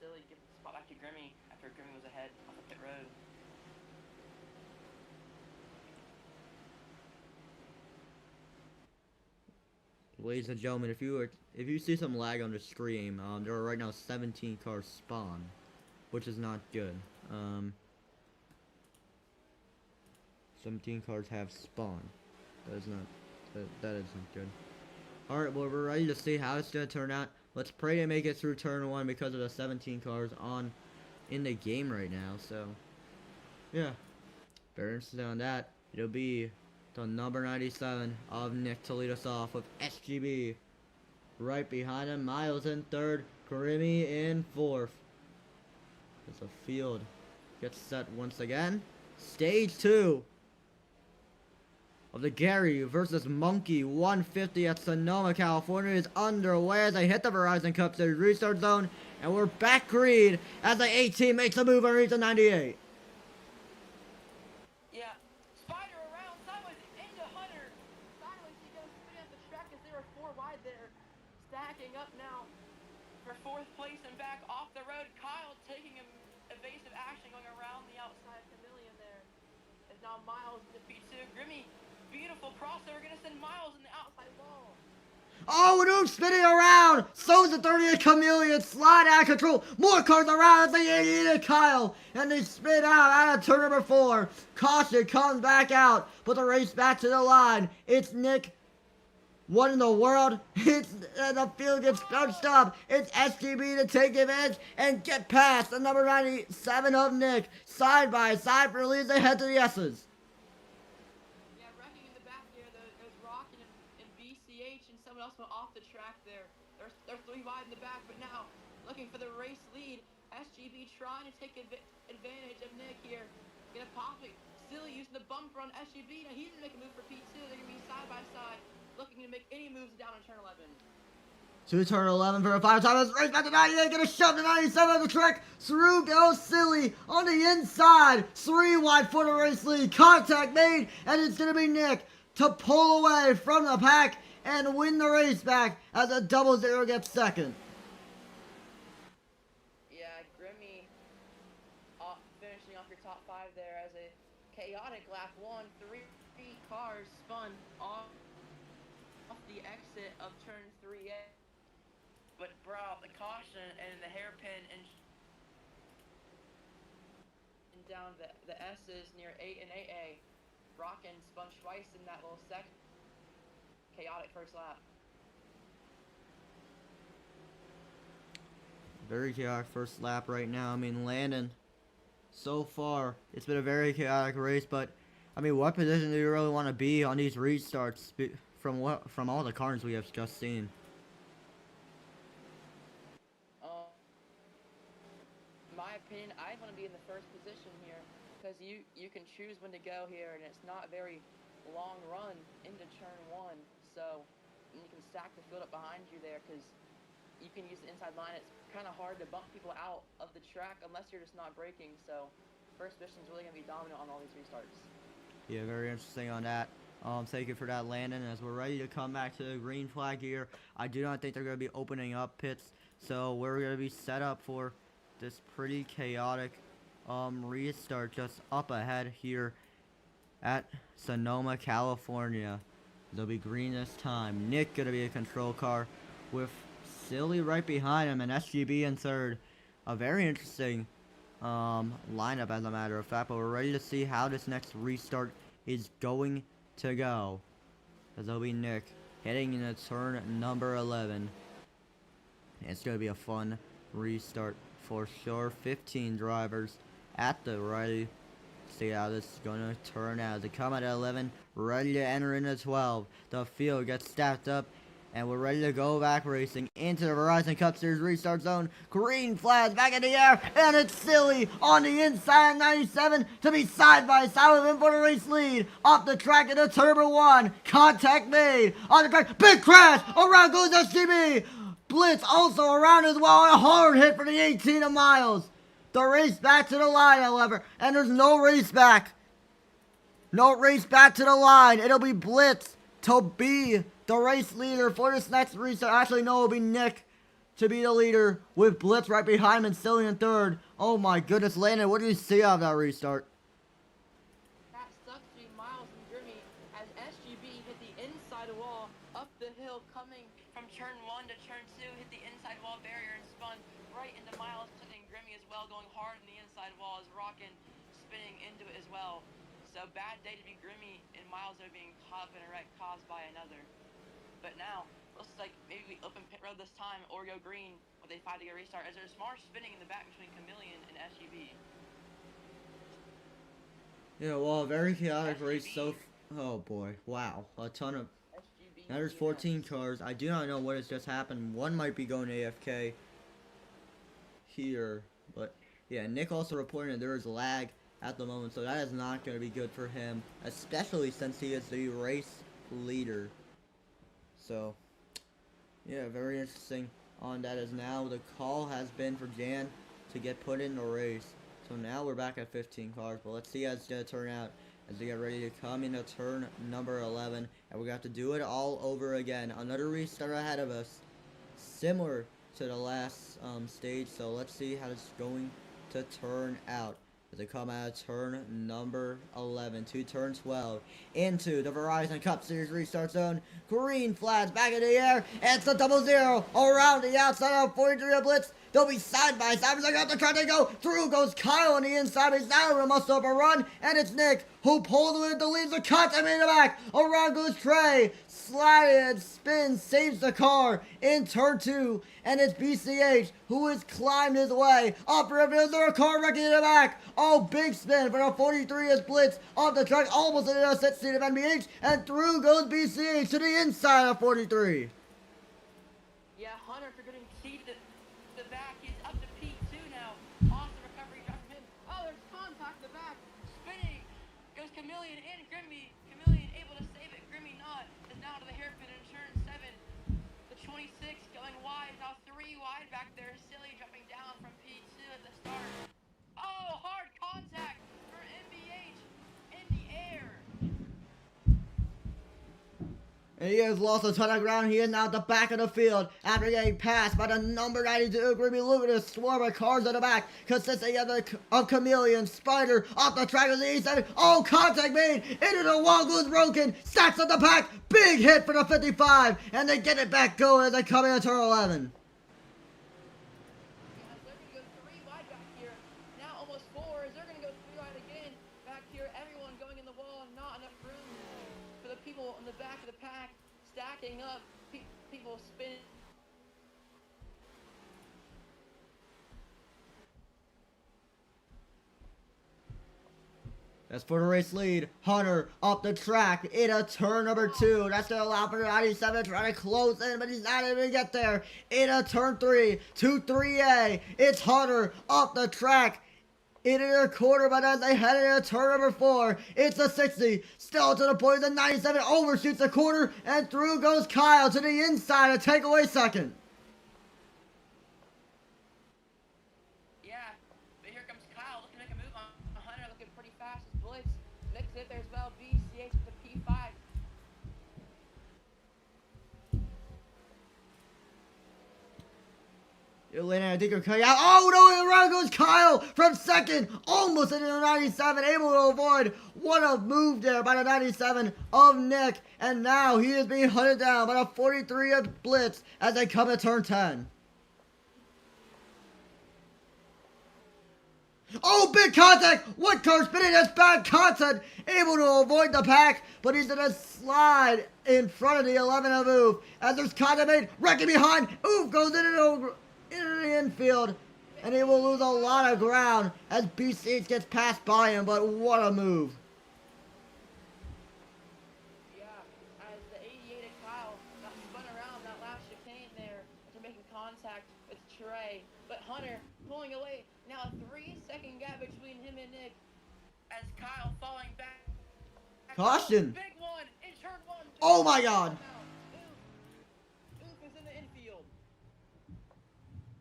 Silly gives the spot back to Grimmy after Grimmy was ahead on the pit road. Ladies and gentlemen, if you see some lag on the stream, there are right now 17 cars spawn, which is not good. 17 cars have spawned. That isn't good. Alright, well, we're ready to see how it's gonna turn out. Let's pray to make it through turn 1 because of the 17 cars in the game right now. So yeah, very interested on that. It'll be the number 97 of Nick to lead us off with SGB right behind him. Miles in 3rd, Grimmy in 4th. As the field gets set once again. Stage 2 of the Gary versus Monkey 150 at Sonoma, California is underway as they hit the Verizon Cup Series restart zone, and we're back green as the 18 makes a move and reaches the 98. Yeah, Spider around sideways into Hunter. Sideways he goes spinning up the track as they were 4 wide there. Stacking up now for 4th place and back off the road. Kyle taking evasive action going around the outside. Chameleon there. As now Miles in defeat 2. Grimmy. Beautiful crossover, gonna send Miles in the outside wall. Oh, and Oof spinning around! So's the 38 Chameleon, slide out of control. More cars around as they eat Kyle, and they spin out of turn number 4. Caution comes back out, but the race back to the line. It's Nick. What in the world? The field gets bunched up. It's SGB to take advantage and get past the number 97 of Nick. Side by side for leads, they head to the S's. Else went off the track there. They're 3 wide in the back, but now looking for the race lead. SGB trying to take advantage of Nick here. Gonna pop it. Still using the bumper on SGB. Now he's gonna make a move for P2. They're gonna be side by side, looking to make any moves down on turn 11. To turn 11 for a final time. Let's race back to 98. Gonna shove the 97 on the track. Through goes Silly on the inside. 3 wide for the race lead. Contact made, and it's gonna be Nick to pull away from the pack and win the race back as a 00 gets 2nd. Yeah, Grimmy finishing off your top 5 there as a chaotic lap 1. 3 cars spun off the exit of turn 3A, but brought out the caution and the hairpin and down the S's near 8 and 8A. Rockin' spun twice in that little second. Chaotic first lap. Very chaotic first lap right now. I mean, Landon so far, it's been a very chaotic race, but I mean, what position do you really want to be on these restarts from all the cars we have just seen? In my opinion, I want to be in the first position here because you can choose when to go here, and it's not a very long run into turn one. So and you can stack the field up behind you there because you can use the inside line. It's kind of hard to bump people out of the track unless you're just not braking. So first position is really going to be dominant on all these restarts. Yeah, very interesting on that. Thank you for that, Landon. As we're ready to come back to the green flag here, I do not think they're going to be opening up pits, so we're going to be set up for this pretty chaotic restart just up ahead here at Sonoma, California. They'll be green this time. Nick going to be a control car with Silly right behind him and SGB in third. A very interesting lineup as a matter of fact, but we're ready to see how this next restart is going to go. As there'll be Nick heading into turn number 11. It's going to be a fun restart for sure. 15 drivers at the ready. See how this is going to turn out. They come at 11, ready to enter into 12. The field gets stacked up, and we're ready to go back racing into the Verizon Cup Series restart zone. Green flags back in the air, and it's Silly on the inside of 97 to be side by side with him for the race lead. Off the track into Turbo 1. Contact made on the track. Big crash. Around goes SGB. Blitz also around as well. A hard hit for the 18 of Miles. The race back to the line, however, and there's no race back. No race back to the line. It'll be Blitz to be the race leader for this next restart. Actually, no, it'll be Nick to be the leader with Blitz right behind him and Silly in third. Oh my goodness, Landon, what do you see out of that restart? That sucks to be Miles and Grimmy as SGB hit the inside wall up the hill coming from turn 1 to turn 2, hit the inside wall barrier and spun right into Miles and Grimmy as well, going hard on the inside wall as Rockin spinning into it as well. So bad day to be Grimmy and Miles are being caught up in a wreck caused by another. But now, looks like maybe we open pit road this time or go green with a 5 to get restart as there's more spinning in the back between Chameleon and SGB. Yeah, well, a very chaotic race so oh boy, wow. A ton of now there's 14 cars. I do not know what has just happened. One might be going AFK here, but yeah, Nick also reported that there is lag at the moment, so that is not going to be good for him, especially since he is the race leader. So yeah, very interesting on that, as now the call has been for Jan to get put in the race. So now we're back at 15 cars, but let's see how it's going to turn out as we get ready to come into turn number 11, and we're going to have to do it all over again. Another restart ahead of us, similar to the last stage, so let's see how it's going to turn out as they come out of turn number 11 to turn 12 into the Verizon Cup Series restart zone. Green flags back in the air, and it's a 0-0 around the outside of 43 of Blitz. They'll be side by side. They got the car. They go through. Goes Kyle on the inside. He's now in must over run, and it's Nick who pulls with the lead. The cut him in the back. Around goes Trey. Slided, spins, saves the car in turn 2, and it's BCH who has climbed his way up. Is there a car wrecking in the back? Oh, big spin for the 43 as Blitz off the track, almost in the set seat of NBH, and through goes BCH to the inside of 43. Yeah, Hunter for getting key to the back. He's up to P2 now. Awesome recovery drive from him. Oh, there's contact in the back. Spinning. Goes Chameleon and Grimmy. Chameleon able to save it. Grimmy not. Is now to the hairpin in turn 7. The 26 going wide. Now 3 wide back there. Silly dropping down from P2 at the start. Oh, hard contact for MBH in the air. And he has lost a ton of ground. He is now at the back of the field after getting passed by the number 92 Grimmy. Look at this swarm of cars at the back, consisting of Chameleon, Spider, off the track of the east side. Oh, contact made into the wall, goes broken. Stacks at the back. Big hit for the 55, and they get it back going as they come into turn 11. In the back of the pack, stacking up, people spinning. That's for the race lead. Hunter up the track in a turn number 2. That's going to allow for the 97 to try to close in, but he's not even going to get there. In a turn 3 to 3A. It's Hunter up the track into their quarter, but as they head into turn number 4, it's a 60. Still to the point, the 97 overshoots the corner, and through goes Kyle to the inside to take away second. Yeah, but here comes Kyle looking to make a move on Hunter, looking pretty fast as Blitz. Next it there as well, BCH with the P5. Elena, I think you're cutting out. Oh no, around goes Kyle from second, almost into the 97, able to avoid. What a move there by the 97 of Nick, and now he is being hunted down by the 43 of Blitz as they come to turn 10. Oh, big contact! What car spinning? That's bad contact! Able to avoid the pack, but he's gonna slide in front of the 11 of Oof. As there's contact made, wrecking behind. Oof goes into the infield, and he will lose a lot of ground as BCH gets passed by him, but what a move. Yeah, as the 88 of Kyle got spun around that last chicane there after making contact with Trey. But Hunter pulling away. Now a 3-second gap between him and Nick as Kyle falling back. Caution! Big one in turn 1. Oh my god! Oof is in the infield.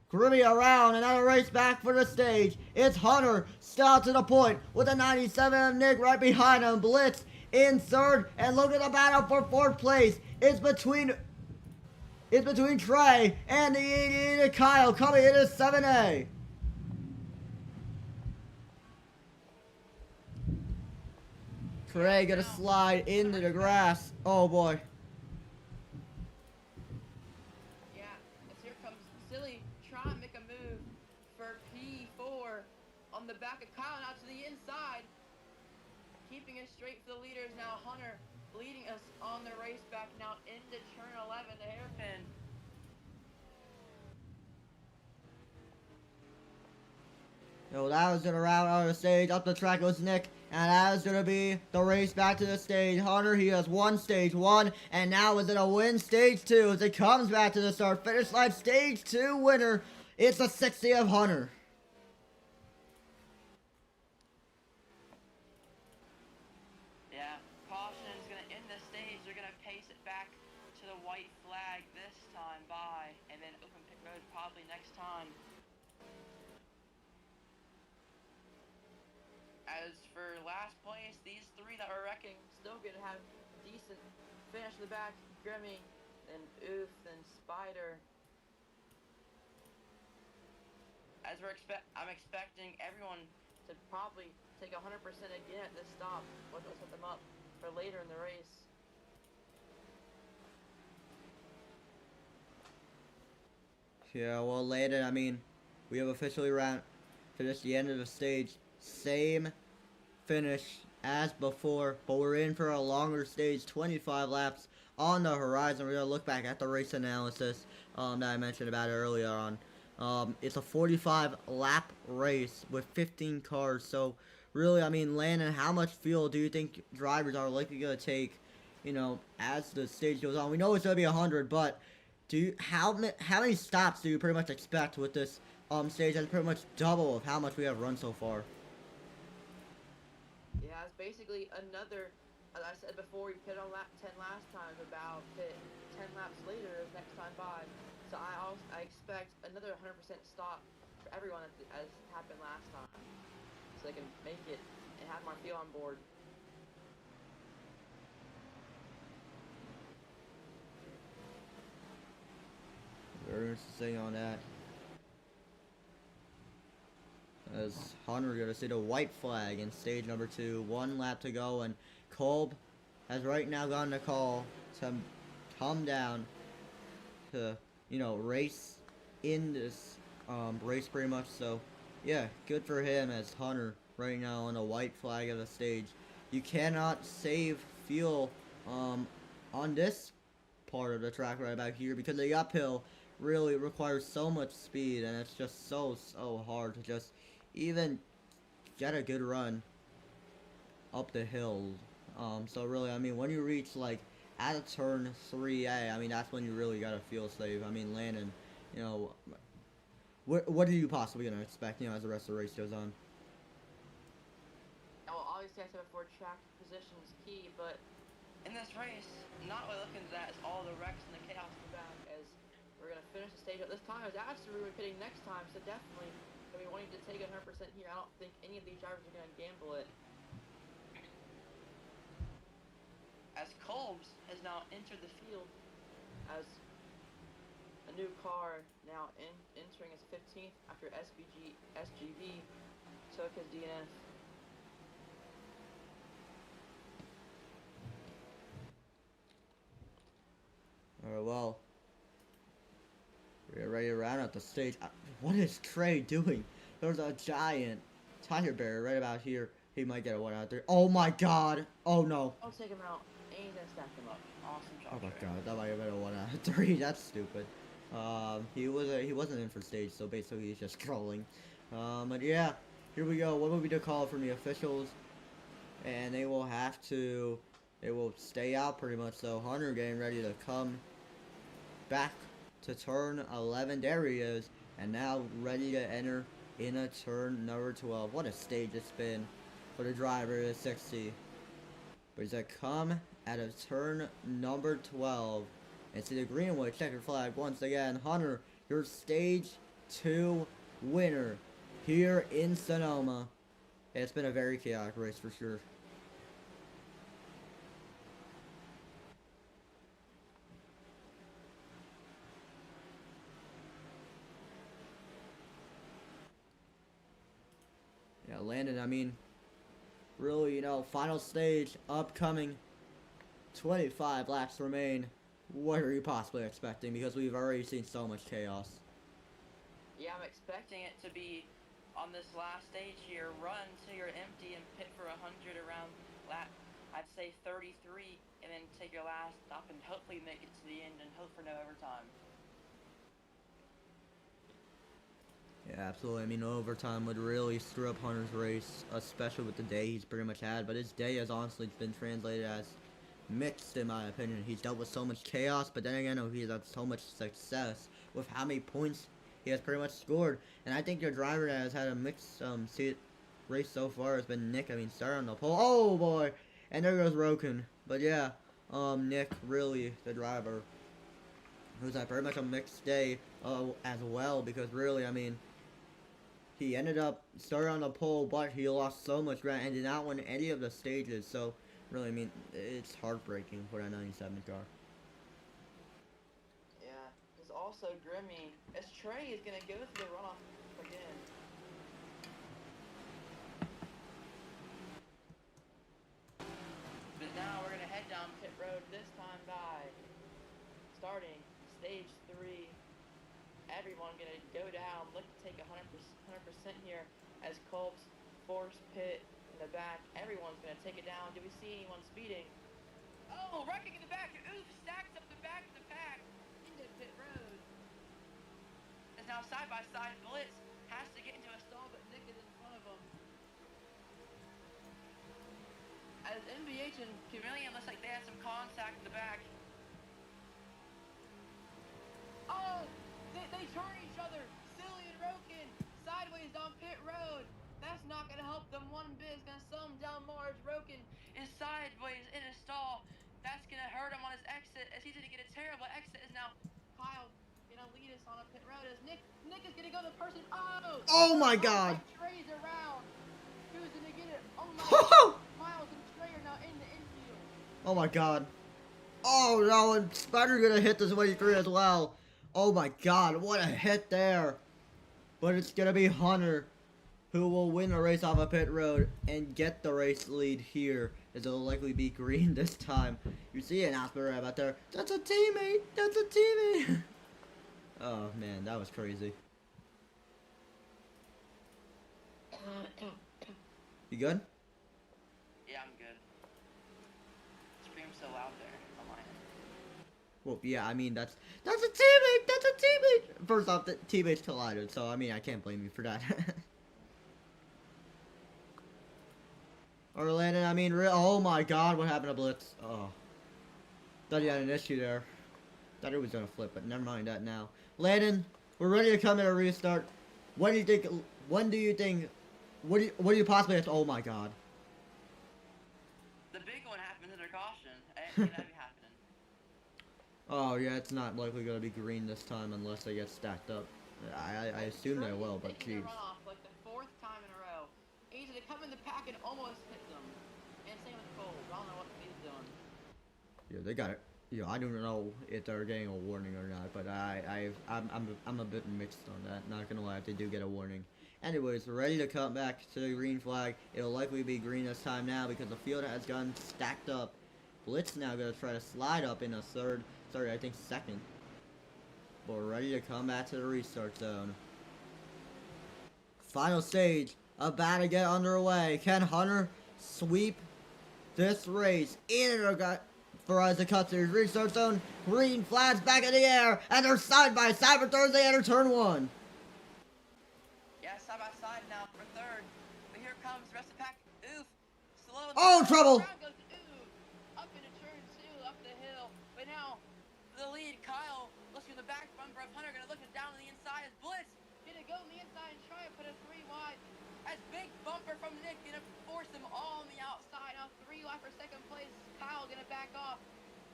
Caribbean around, another race back for the stage. It's Hunter, still to the point, with a 97 of Nick right behind him. Blitz in third, and look at the battle for 4th place. It's between Trey and the 88 of Kyle coming into 7A. Trey gonna slide into the grass. Oh boy. Yeah, as here comes Silly trying to make a move for P4 on the back of Kyle, now to the inside. Keeping it straight for the leaders now. Hunter leading us on the race back now into turn 11, the hairpin. So that was gonna round out the stage. Up the track goes Nick. And that is going to be the race back to the stage. Hunter, he has won stage 1. And now is going to win stage 2 as it comes back to the start finish line. Stage 2 winner. It's the 60 of Hunter. Yeah, caution's going to end the stage. They're going to pace it back to the white flag this time by. And then open pit road probably next time. As for last place, these 3 that are wrecking still gonna have decent finish in the back. Grimmy, then Oof, then Spider. As I'm expecting everyone to probably take 100% again at this stop, which will set them up for later in the race. Yeah, well, later, I mean, we have officially finished the end of the stage. Same finish as before, but we're in for a longer stage, 25 laps on the horizon. We're going to look back at the race analysis that I mentioned about earlier on. It's a 45 lap race with 15 cars, so really, I mean, Landon, how much fuel do you think drivers are likely going to take, you know, as the stage goes on? We know it's going to be 100, but how many stops do you pretty much expect with this stage? That's pretty much double of how much we have run so far. Yeah, it's basically another, as I said before, we pit on lap 10 last time, about pit 10 laps later is next time by. So I expect another 100% stop for everyone as happened last time. So they can make it and have my fuel on board. Very interesting on that. As Hunter gonna see the white flag in stage number 2, 1 lap to go, and Kolb has right now gotten a call to come down to, you know, race in this race pretty much. So yeah, good for him as Hunter right now on the white flag of the stage. You cannot save fuel on this part of the track right about here because the uphill really requires so much speed, and it's just so hard to just even get a good run. up the hill. So really, I mean, when you reach like at a turn 3A, I mean that's when you really gotta feel safe. I mean, Landon, you know, what are you possibly gonna expect? You know, as the rest of the race goes on. Well, obviously, I said before, track position is key, but in this race, not really looking at that is all the wrecks and the chaos in the back, as we're going to finish the stage up. This time, it's actually we're pitting next time, so definitely, I mean, wanting to take 100% here, I don't think any of these drivers are going to gamble it. As Kolbs has now entered the field as a new car, now entering as 15th after SGV took his DNF. Alright, well, we're ready to round out the stage. What is Trey doing? There's a giant tire barrier right about here. He might get a 1 out of 3. Oh my god! Oh no! I'll take him out, and he's gonna stack him up. Awesome job, Oh my Trey. god, that might have been a 1 out of 3. That's stupid. He wasn't in for stage, so basically he's just trolling. But yeah, here we go. What will be the call from the officials? And they will stay out pretty much. So Hunter getting ready to come back to turn 11. There he is, and now ready to enter in a turn number 12. What a stage it's been for the driver of 60. But he's gonna come out of turn number 12 and see the green and white checkered flag once again. Hunter, your stage 2 winner here in Sonoma. It's been a very chaotic race for sure. Yeah, Landon, I mean, really, you know, final stage upcoming. 25 laps remain. What are you possibly expecting? Because we've already seen so much chaos. Yeah, I'm expecting it to be on this last stage here. Run till you're empty and pit for 100 around lap, I'd say 33, and then take your last stop and hopefully make it to the end and hope for no overtime. Yeah, absolutely. I mean, overtime would really screw up Hunter's race, especially with the day he's pretty much had. But his day has honestly been translated as mixed, in my opinion. He's dealt with so much chaos, but then again, he's had so much success with how many points he has pretty much scored. And I think your driver that has had a mixed race so far has been Nick. I mean, started on the pole. Oh boy, and there goes Roken. But yeah, Nick really the driver, who's had pretty much a mixed day as well. Because really, I mean, he ended up starting on the pole, but he lost so much ground and did not win any of the stages. So really, I mean, it's heartbreaking for that 97 car. Yeah, there's also Grimmy, as Trey is going to go through the runoff again. But now we're going to head down pit road, this time by starting stage 3. Everyone going to go down, look to take 100% here as Colts force pit in the back. Everyone's going to take it down. Do we see anyone speeding? Oh, wrecking in the back. Oof, stacks up the back of the pack into pit road. As now side by side, Blitz has to get into a stall, but Nick is in front of him. As MBH and Chameleon looks like they had some contact in the back. Oh, they turn each other. Silly and Roken sideways on pit road. That's not going to help them one bit. It's going to slow them down more as Roken is sideways in a stall. That's going to hurt him on his exit as he's going to get a terrible exit. As now Kyle going to lead us on a pit road as Nick is going to go to the person. Oh my god. Trey's around. Who's going to get it? Oh my god. Miles and Trey are now in the infield. Oh my god. Oh no, and Spider's gonna hit this 23 as well. Oh my god, what a hit there. But it's gonna be Hunter who will win the race off of pit road and get the race lead here, as it'll likely be green this time. You see an announcement right about there. That's a teammate! That's a teammate! Oh man, that was crazy. You good? Yeah, I'm good. Scream's so loud there on my end. Well, yeah, I mean, that's a teammate! That's a teammate! First off, the teammates collided, so I mean, I can't blame you for that. Or Landon, I mean, oh my god, what happened to Blitz? Oh. Thought he had an issue there. Thought he was gonna flip, but never mind that now. Landon, we're ready to come in a restart. What do you think, when do you think, what do you possibly have to, oh my god. The big one happened under caution. I didn't think that'd be happening. Oh yeah, it's not likely gonna be green this time unless they get stacked up. I assume they will, but Taking jeez. a runoff like the 4th time in a row. Easy to come in the pack and almost hit them. And same with Cole. I don't know what he's doing. Yeah, they got it. Yeah, I don't know if they're getting a warning or not, but I'm a bit mixed on that. Not gonna lie, if they do get a warning. Anyways, we're ready to come back to the green flag. It'll likely be green this time now because the field has gotten stacked up. Blitz now gonna try to slide up in a third, sorry, I think second. But we're ready to come back to the restart zone. Final stage, about to get underway. Can Hunter sweep this race in Verizon Cup Series restart zone? Green flags back in the air, and they're side by side for Thursday enter turn 1. Yeah, side by side now for 3rd. But here comes the rest of the pack. Oof. Slow. Oh, trouble! Goes, up into turn 2, up the hill. But now, the lead, Kyle, looking in the back bumper of Hunter, gonna look down to the inside as Blitz. Gonna go on the inside and try and put a 3 wide. As big bumper from Nick, gonna force them all on the outside. Now 3 wide for 2nd place. Kyle gonna back off.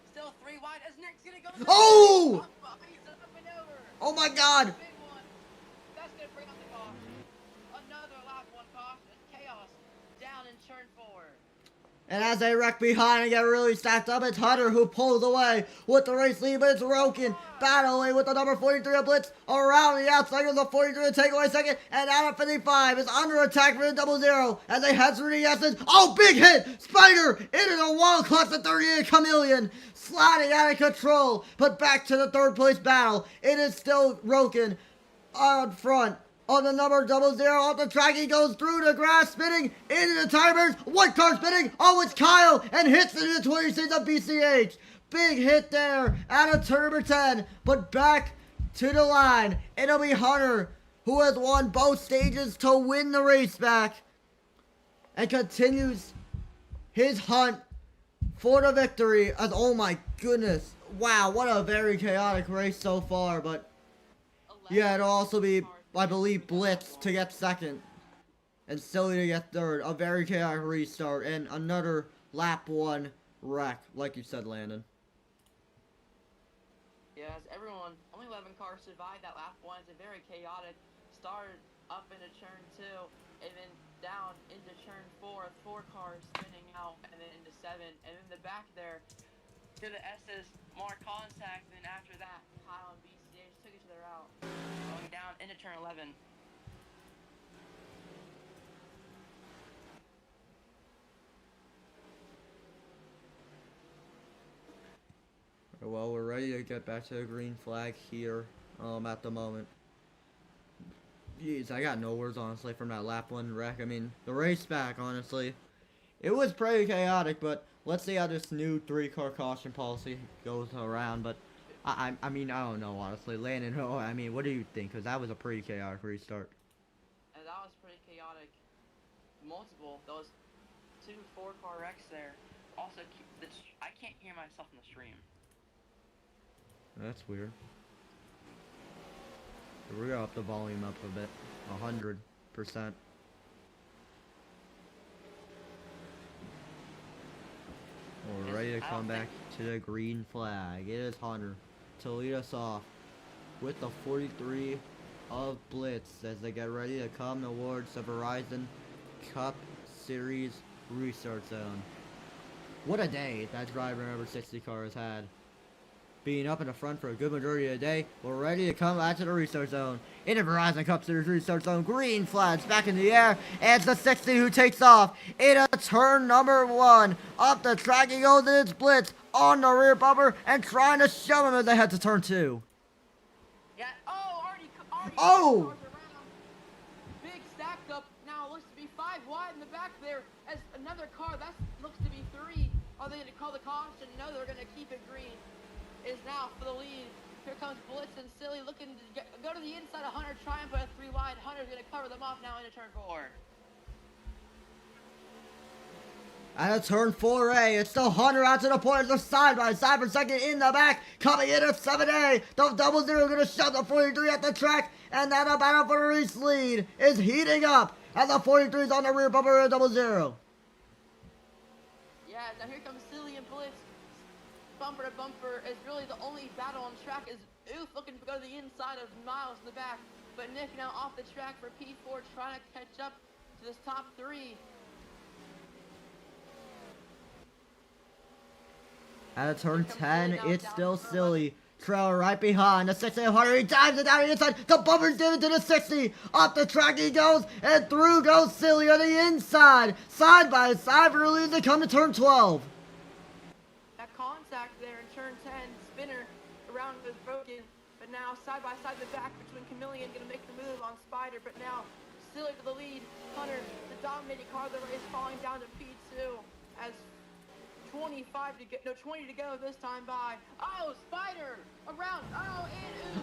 Still 3 wide as Nick's gonna go. Oh! He's up and over. Oh my god! Big one. That's gonna bring up the caution. Another lap 1 caution. Chaos down in turn 4. And as they wreck behind and get really stacked up, it's Hunter who pulls away with the race lead, but it's Roken battling with the number 43 of Blitz around the outside of the 43 to take away second, and out of 55 is under attack for the 00 as they head through the essence. Oh, big hit! Spider into the wall, clutch the 38 Chameleon, sliding out of control, but back to the 3rd place battle. It is still Roken on front. On the number 00 off the track, he goes through the grass, spinning into the tires. White car spinning. Oh, it's Kyle and hits into the 26 of BCH. Big hit there out of turn number 10, but back to the line. It'll be Hunter who has won both stages to win the race back and continues his hunt for the victory. As oh my goodness, wow, what a very chaotic race so far. But yeah, it'll also be, I believe, Blitz to get second and Silly to get third. A very chaotic restart and another lap 1 wreck, like you said, Landon. Yeah, as everyone, only 11 cars survived that lap 1. It's a very chaotic start up into turn 2 and then down into turn 4. 4 cars spinning out and then into 7. And in the back there, to the S's, more contact. And then after that, Kyle and BCH took each other out. Going down into turn 11. Well, we're ready to get back to the green flag here at the moment. Jeez, I got no words, honestly, from that lap 1 wreck. I mean, the race back, honestly, it was pretty chaotic, but let's see how this new 3-car caution policy goes around. But I mean, I don't know, honestly. Landon, I mean, what do you think? Because that was a pretty chaotic restart. And that was pretty chaotic. Multiple, those 2 4-car wrecks there. Also, I can't hear myself in the stream. That's weird. We're gonna up the volume up a bit. 100%. We're ready to come back to the green flag. It is Hunter to lead us off with the 43 of Blitz as they get ready to come towards the Verizon Cup Series restart zone. What a day that driver number 60 car has had. Being up in the front for a good majority of the day, we're ready to come back to the restart zone. In the Verizon Cup Series restart zone, green flags back in the air, and it's the 60 who takes off in a turn number 1. Up the track he goes, and it's Blitz on the rear bumper and trying to shove him as they head to turn 2. Yeah, already Oh! Big stacked up, now looks to be 5 wide in the back there, as another car, that looks to be 3. Are they going to call the caution? No, they're going to keep it green. Is now for the lead. Here comes Blitz and Silly looking to go to the inside of Hunter, try and put a 3 wide. Hunter's going to cover them off now into turn 4. And a turn 4A. It's still Hunter out to the point. They're side by side for second in the back. Coming in at 7A. The 00 going to shove the 43 at the track. And now the battle for the race lead is heating up. And the 43 is on the rear bumper of 00. Yeah, now here comes Silly and Blitz. Bumper to bumper is really the only battle on track. Is Oof looking to go to the inside of Miles in the back. But Nick now off the track for P4 trying to catch up to this top three. At a turn 10, it's still Silly. Trailer right behind. The 6A Hunter, he dives it down the inside. The bumper's given to the 60. Off the track he goes, and through goes Silly on the inside. Side by side for the lead. They come to turn 12. That contact there in turn 10, spinner around was broken. But now side by side the back between Chameleon gonna make the move on Spider. But now Silly to the lead. Hunter, the dominating car of the race, falling down to P2 as 20 to go this time by. Oh, Spider around.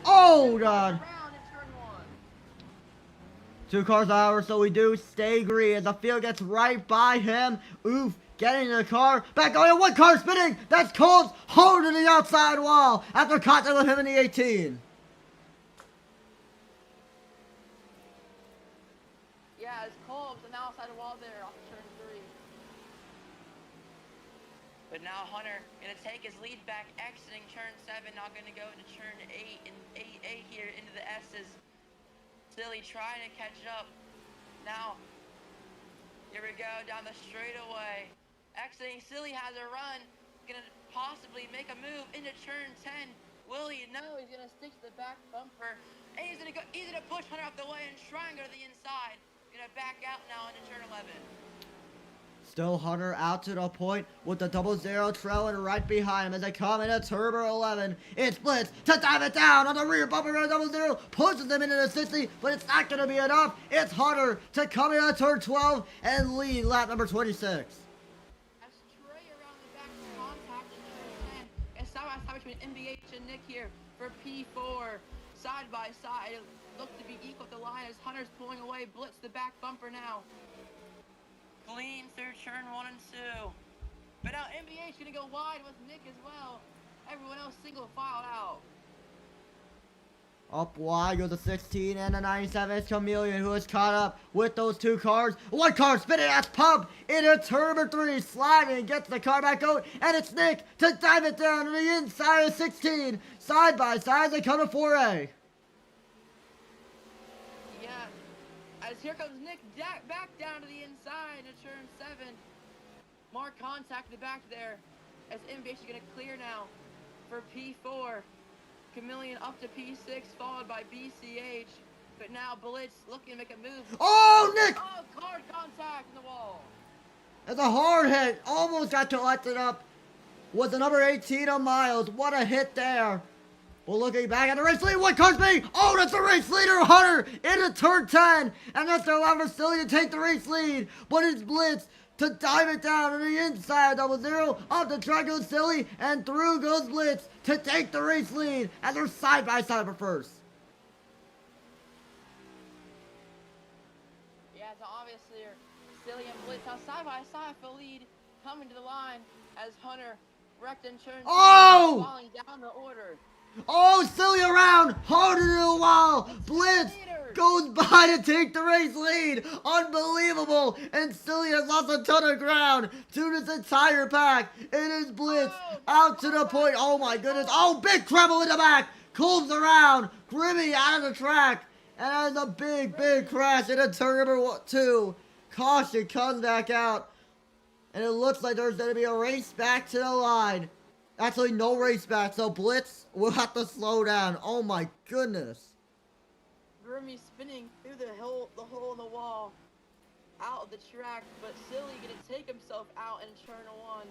Oh, God. Around in turn 1. 2 cars an hour, so we do stay green as the field gets right by him. Oof, getting in the car. Back on, 1 car spinning. That's Coles holding the outside wall after contact with him in the 18. Yeah, it's Coles on the outside wall there off turn 3. But now Hunter gonna take his lead back, exiting turn 7, now gonna go into turn 8 and 8A here into the S's. Silly trying to catch up. Now, here we go down the straightaway. Exiting, Silly has a run, gonna possibly make a move into turn 10. Will he? No, he's gonna stick to the back bumper. And he's gonna push Hunter out the way and try and go to the inside. Gonna back out now into turn 11. Still Hunter out to the point with the 00 trailing right behind him as they come into Turbo 11. It's Blitz to dive it down on the rear bumper of 00. Pushes them into the 60, but it's not going to be enough. It's Hunter to come into turn 12 and lead lap number 26. As Trey around the back contact in turn 10. It's side by side between MBH and Nick here for P4. Side by side, it looked to be equal at the line as Hunter's pulling away. Blitz the back bumper now. Clean through turn 1 and 2. But now MBH gonna go wide with Nick as well. Everyone else single filed out. Up wide goes the 16 and the 97. It's Chameleon who is caught up with those 2 cars. 1 car spinning ass pump into turn 3, sliding, gets the car back out, and it's Nick to dive it down to the inside of 16. Side by side, they come to 4A. Yeah, as here comes Nick back down to the inside to turn 7. More contact in the back there as MBH is gonna clear now for P4. Chameleon up to P6, followed by BCH. But now Blitz looking to make a move. Oh, Nick! Oh, hard contact in the wall. That's a hard hit. Almost got collected up. Was the number 18 of Miles. What a hit there. Well, looking back at the race lead, 1 car's me. Oh, that's the race leader, Hunter, into turn 10. And that's the allowed for Silly to take the race lead. But it's Blitz to dive it down on the inside. 00 off the track goes Silly, and through goes Blitz to take the race lead. And they're side by side for first. Yeah, so obviously Silly and Blitz now side by side for lead, coming to the line as Hunter wrecked in turn 2, falling down the order. Oh, Silly around, harder to the wall. Blitz goes by to take the race lead. Unbelievable. And Silly has lost a ton of ground to this entire pack. It is Blitz out to the point. Oh my goodness. Oh, big trouble in the back. Coles around. Grimmy out of the track. And has a big crash into turn number 2. Caution comes back out. And it looks like there's going to be a race back to the line. Actually, no race back, so Blitz will have to slow down. Oh my goodness. Grimmy spinning through the hole in the wall, out of the track, but Silly gonna take himself out in turn 1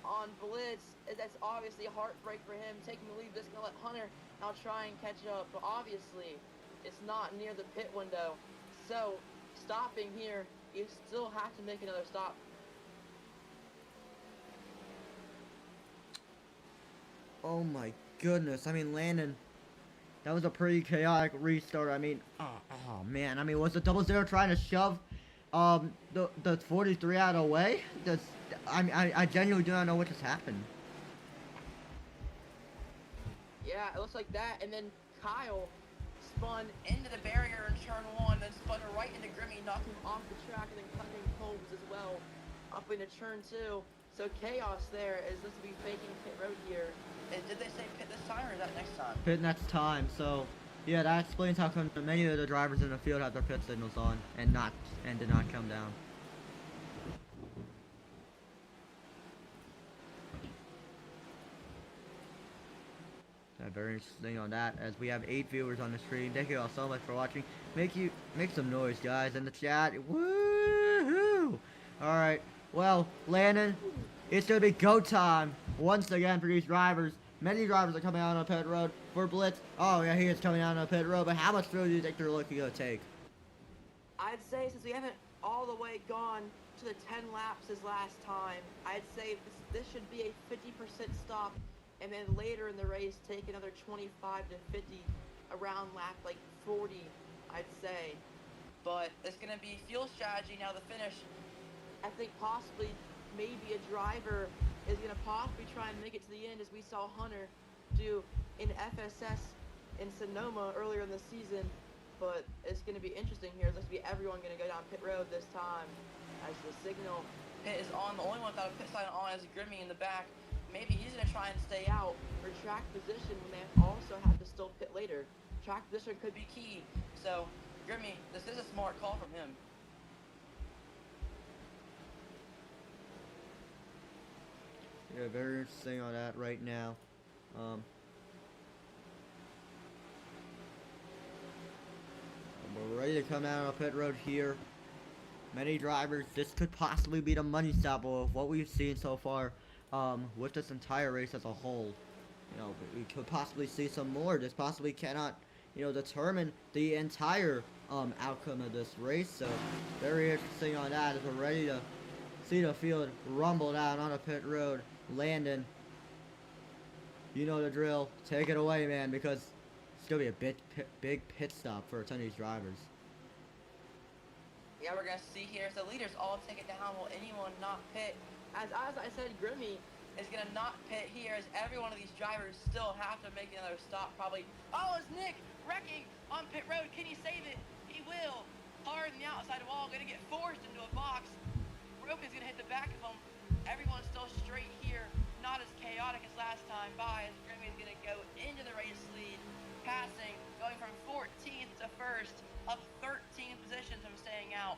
on Blitz. That's obviously a heartbreak for him, taking the lead. This gonna let Hunter now try and catch up, but obviously it's not near the pit window. So stopping here, you still have to make another stop. Oh my goodness. I mean, Landon, that was a pretty chaotic restart. I mean, oh man. I mean, was the 00 trying to shove the 43 out of the way? I genuinely do not know what just happened. Yeah, it looks like that. And then Kyle spun into the barrier in turn 1, then spun right into Grimmy, knocking him off the track, and then cutting Holmes as well up into turn 2. So chaos there is this to be faking pit road here. And did they say pit this time or is that next time? Pit next time. So yeah, that explains how come many of the drivers in the field have their pit signals on and did not come down. Very interesting on that, as we have 8 viewers on the stream. Thank you all so much for watching. Make some noise, guys, in the chat. Woohoo! Alright, well, Landon, it's gonna be go time once again for these drivers. Many drivers are coming out on pit road for Blitz. Oh yeah, he is coming out on pit road, but how much fuel do you think they're looking to take? I'd say since we haven't all the way gone to the 10 laps as last time, I'd say this should be a 50% stop, and then later in the race take another 25 to 50 around lap like 40, I'd say. But it's going to be fuel strategy now, the finish. I think possibly maybe a driver is going to possibly try and make it to the end, as we saw Hunter do in FSS in Sonoma earlier in the season. But it's going to be interesting here. It's going to be everyone going to go down pit road this time as the signal pit is on. The only one without a pit sign on is Grimmy in the back. Maybe he's going to try and stay out for track position when they also have to still pit later. Track position could be key. So, Grimmy, this is a smart call from him. Yeah, very interesting on that right now. We're ready to come out on pit road here. Many drivers, this could possibly be the money stop of what we've seen so far with this entire race as a whole. You know, we could possibly see some more. This possibly cannot, you know, determine the entire outcome of this race. So, very interesting on that as we're ready to see the field rumble out on a pit road. Landon, you know the drill. Take it away, man, because it's going to be a big pit stop for a ton of these drivers. Yeah, we're going to see here as the leaders all take it down. Will anyone not pit? As I said, Grimmy is going to not pit here, as every one of these drivers still have to make another stop probably. Oh, is Nick wrecking on pit road? Can he save it? He will. Hard in the outside wall, going to get forced into a box. Roke is going to hit the back of him. Everyone's still straight here, not as chaotic as last time by, as Grimmy is going to go into the race lead, passing, going from 14th to 1st, up 13 positions from staying out.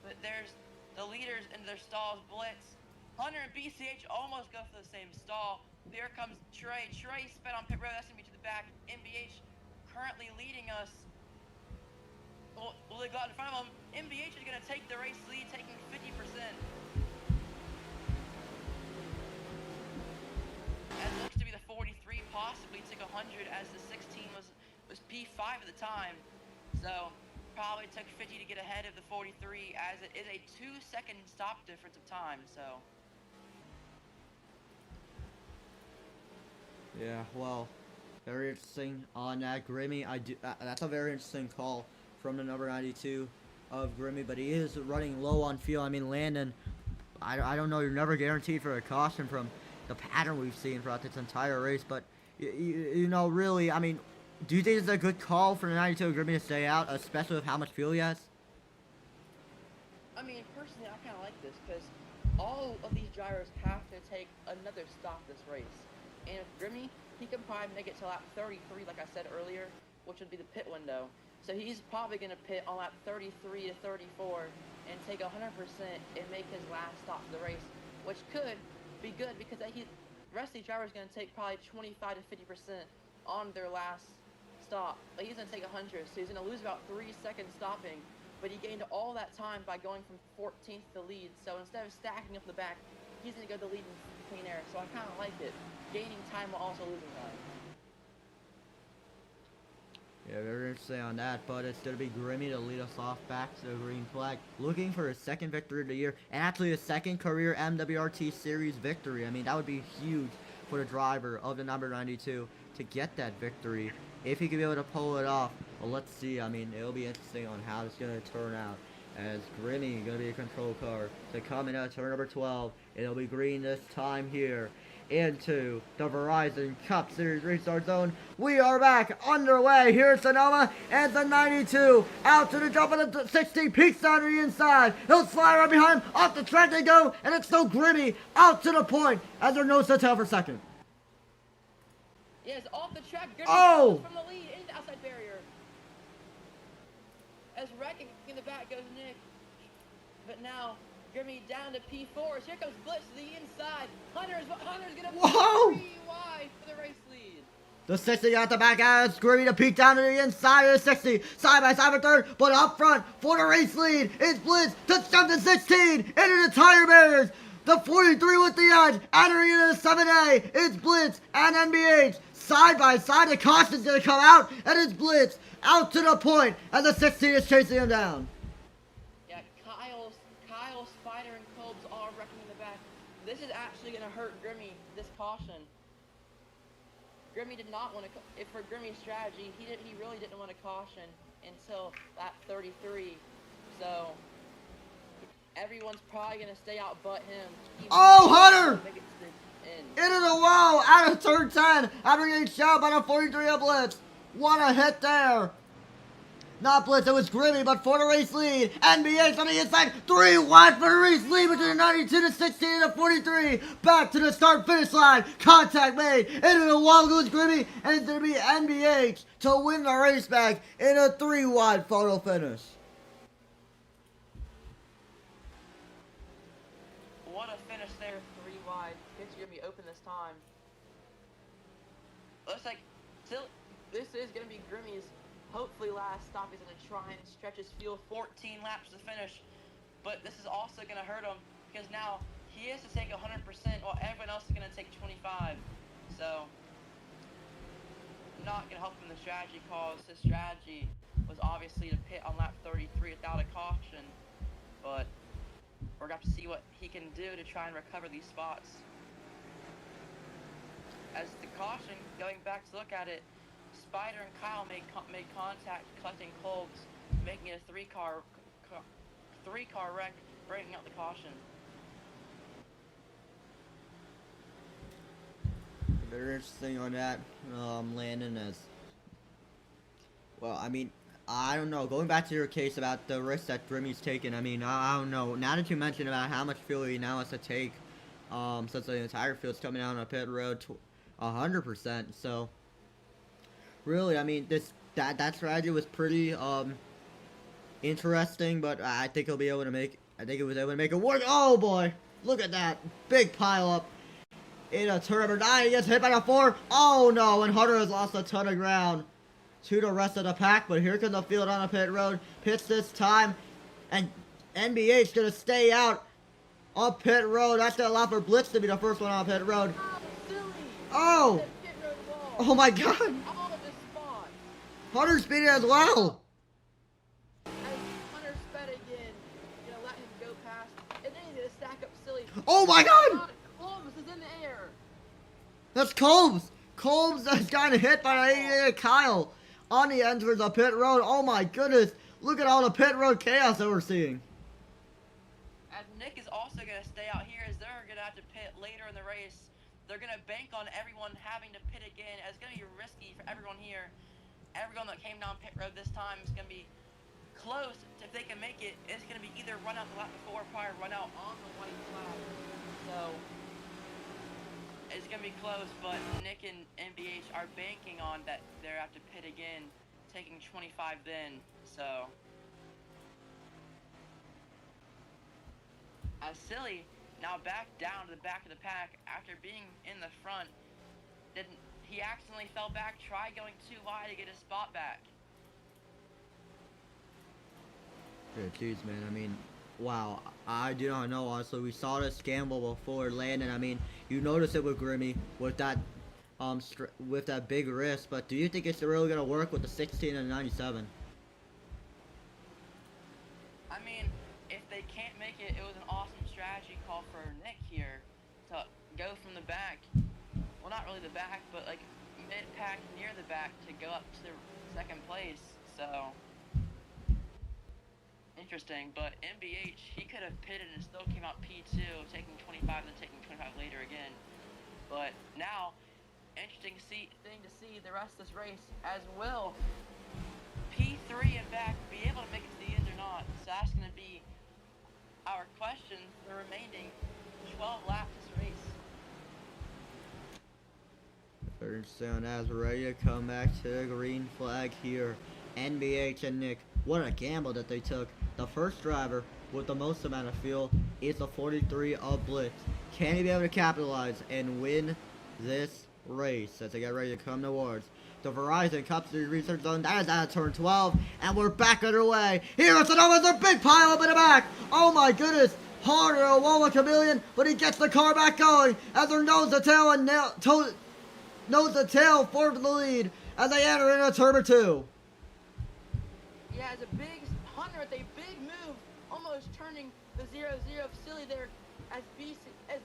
But there's the leaders in their stalls. Blitz, Hunter and BCH almost go for the same stall. There comes Trey. Trey sped on pit road, that's going to be to the back. MBH currently leading us. Will they go out in front of them? MBH is going to take the race lead, taking 50%. As it looks to be the 43, possibly took 100, as the 16 was P5 at the time. So probably took 50 to get ahead of the 43, as it is a 2-second stop difference of time. So yeah, well, very interesting on that. Grimmy, that's a very interesting call from the number 92 of Grimmy, but he is running low on fuel. I mean, Landon, I don't know, you're never guaranteed for a caution from the pattern we've seen throughout this entire race, but you know, really, I mean, do you think it's a good call for the 92 of Grimmy to stay out, especially with how much fuel he has? I mean, personally, I kind of like this, because all of these drivers have to take another stop this race. And with Grimmy, he can probably make it to lap 33, like I said earlier, which would be the pit window. So he's probably going to pit on lap 33 to 34 and take 100% and make his last stop for the race, which could be good, because the rest of these drivers are going to take probably 25 to 50% on their last stop. But he's going to take 100, so he's going to lose about 3 seconds stopping, but he gained all that time by going from 14th to lead. So instead of stacking up the back, he's going to go to lead in clean air. So I kind of like it, gaining time while also losing time. Yeah, very interesting on that, but it's going to be Grimmy to lead us off back to the green flag, looking for his second victory of the year, and actually his second career MWRT Series victory. I mean, that would be huge for the driver of the number 92 to get that victory, if he could be able to pull it off. Well, let's see. I mean, it'll be interesting on how it's going to turn out, as Grimmy gonna be a control car to come in at turn number 12. It'll be green this time here into the Verizon Cup Series restart zone. We are back underway here at Sonoma, and the 92 out to the jump of the 60, peeks down to the inside. He'll slide right behind him, off the track they go, and it's so Grimmy out to the point as their nose to tail for second. Yes, off the track. Grimmy Oh! goes from the lead into the outside barrier. As wrecking in the back goes Nick. But now Grimmy down to P4. Here comes Blitz to the inside. Hunter's gonna Whoa! 3 wide for the race lead. The 60 got the back as Grimmy to peek down to the inside of the 60. Side by side for third, but up front for the race lead. It's Blitz to jump to 16 into the tire barriers. The 43 with the edge, entering into the 7A. It's Blitz and NBH. Side by side, the caution's gonna come out, and it's Blitz out to the point, and the 16 is chasing him down. Yeah, Kyle, Spider, and Colbs all wrecking in the back. This is actually gonna hurt Grimmy, this caution. Grimmy did not want to, if for Grimmy's strategy, he really didn't want to caution until that 33. So everyone's probably gonna stay out but him. Oh, Hunter! Make it to the end. Into the wall, out of turn 10, after getting shot by the 43 of Blitz. What a hit there. Not Blitz, it was Grimmy, but for the race lead. NBH on the inside, 3 wide for the race lead between the 92 to 16 and the 43. Back to the start-finish line. Contact made. Into the wall goes Grimmy, and it's going to be NBH to win the race back in a 3 wide photo finish. What a finish there, 3 wide. Pits are gonna be open this time. Looks like still, this is gonna be Grimmy's hopefully last stop. He's gonna try and stretch his field 14 laps to finish, but this is also gonna hurt him because now he has to take 100% while everyone else is gonna take 25. So not gonna help him in the strategy cause his strategy was obviously to pit on lap 33 without a caution, but we're going to have to see what he can do to try and recover these spots. As the caution, going back to look at it, Spider and Kyle made contact, collecting Colbs, making it a three-car wreck, breaking out the caution. Very interesting on that, Landon, as well. I mean, I don't know. Going back to your case about the risk that Grimmy's taken, I mean, I don't know. Now that you mentioned about how much fuel he now has to take, since the entire field's coming out on a pit road to 100%. So, really, I mean, that strategy was pretty interesting, but I think he'll be able to make. I think he was able to make it work. Oh boy, look at that big pile up. In a turn number 9, he gets hit by the 4. Oh no, and Hunter has lost a ton of ground to the rest of the pack, but here comes the field on a pit road. Pits this time, and NBH gonna stay out on pit road. That's gonna allow for Blitz to be the first one on pit road. Oh! Oh my god! Hunter's speeding as well! As Hunter sped again, gonna let him go past, and then he's gonna stack up Silly. Oh my god! Colbs is in the air! That's Colbs! Colbs has gotten hit by the 88 Kyle on the entrance of pit road. Oh my goodness! Look at all the pit road chaos that we're seeing. As Nick is also going to stay out here, as they're going to have to pit later in the race. They're going to bank on everyone having to pit again. It's going to be risky for everyone here. Everyone that came down pit road this time is going to be close. If they can make it, it's going to be either run out the lap before or probably run out on the white flag. So it's going to be close, but Nick and MBH are banking on that they have to pit again, taking 25 then. So as Silly now back down to the back of the pack after being in the front, he accidentally fell back, tried going too wide to get his spot back. Good geez, man. I mean, wow. I do not know, honestly. We saw this gamble before Landon. I mean, you notice it with Grimmy with that big risk, but do you think it's really gonna work with the 16 and 97? I mean, if they can't make it, it was an awesome strategy call for Nick here to go from the back. Well, not really the back, but like mid-pack near the back to go up to the second place. So interesting, but MBH, he could have pitted and still came out P2, taking 25 and then taking 25 later again. But now, interesting thing to see the rest of this race, as will P3 and back be able to make it to the end or not. So that's going to be our question for the remaining 12 laps of this race. Third down as we're ready to come back to the green flag here. NBH and Nick, what a gamble that they took. The first driver with the most amount of fuel is the 43 of Blitz. Can he be able to capitalize and win this race as they get ready to come towards the Verizon Cup Series Research Zone? That is out of turn 12, and we're back underway. Here it's another big pile up in the back. Oh my goodness. Harder a wall with Chameleon, but he gets the car back going as they're nose to tail and nose to tail for the lead as they enter into turn 2. Yeah, it's a big Hunter with a big move, almost turning the 0-0 of Silly there as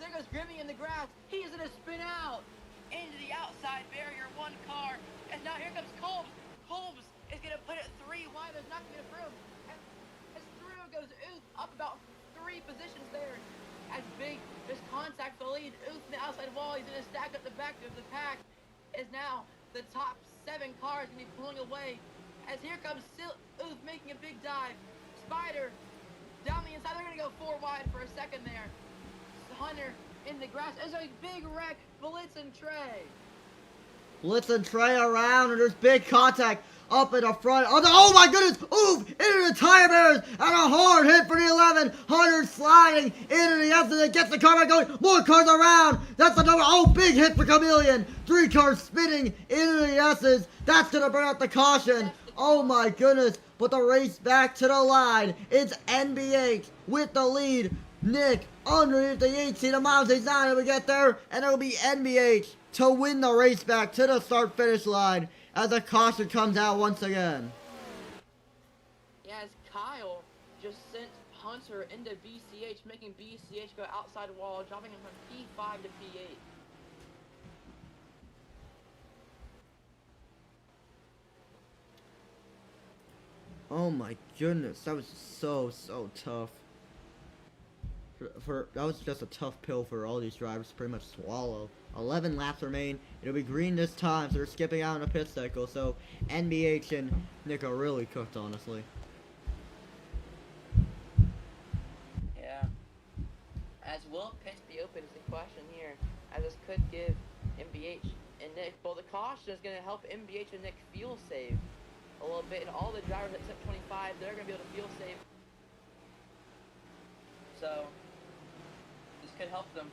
there goes Grimmy in the grass. He is going to spin out into the outside barrier, one car, and now here comes Kolbs. Kolbs is going to put it 3 wide. There's not going to be room. As through goes Ooth up about 3 positions there. As big this contact the lead. Ooth in the outside wall. He's going to stack up the back of the pack. Is now the top 7 cars going to be pulling away. As here comes Ooth making a big dive. Spider down the inside. They're going to go 4 wide for a second there. Hunter in the grass. There's a big wreck. Blitz and Trey. Blitz and Trey around, and there's big contact up in the front. Oh my goodness! Oof! Into the tire barriers, and a hard hit for the 11. Hunter sliding into the exit and gets the car back going. More cars around. That's another. Oh, big hit for Chameleon. 3 cars spinning into the S's. That's gonna bring out the caution. Oh my goodness! But the race back to the line. It's NBH with the lead. Nick underneath the 18 of miles. He's not able to get there, and it'll be NBH to win the race back to the start-finish line as the caution comes out once again. Yeah, as Kyle just sent Hunter into BCH, making BCH go outside wall, dropping him from P5 to P8. Oh my goodness, that was so tough. That was just a tough pill for all these drivers to pretty much swallow. 11 laps remain. It'll be green this time, so they're skipping out on a pit cycle. So NBH and Nick are really cooked, honestly. Yeah. As will pits be open is the question here, as this could give MBH and Nick. Well, the caution is going to help MBH and Nick fuel save a little bit, and all the drivers except 25, they're going to be able to fuel save. So this could help them.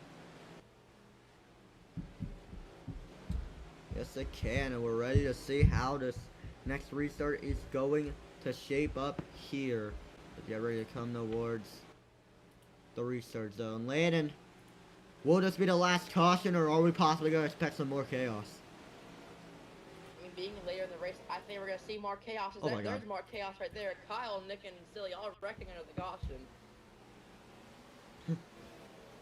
Yes, it can, and we're ready to see how this next restart is going to shape up here. Let's get ready to come towards the restart zone. Landon, will this be the last caution, or are we possibly going to expect some more chaos? I mean, being later in the race, I think we're going to see more chaos. Oh my God. There's more chaos right there. Kyle, Nick, and Silly all wrecking under the caution.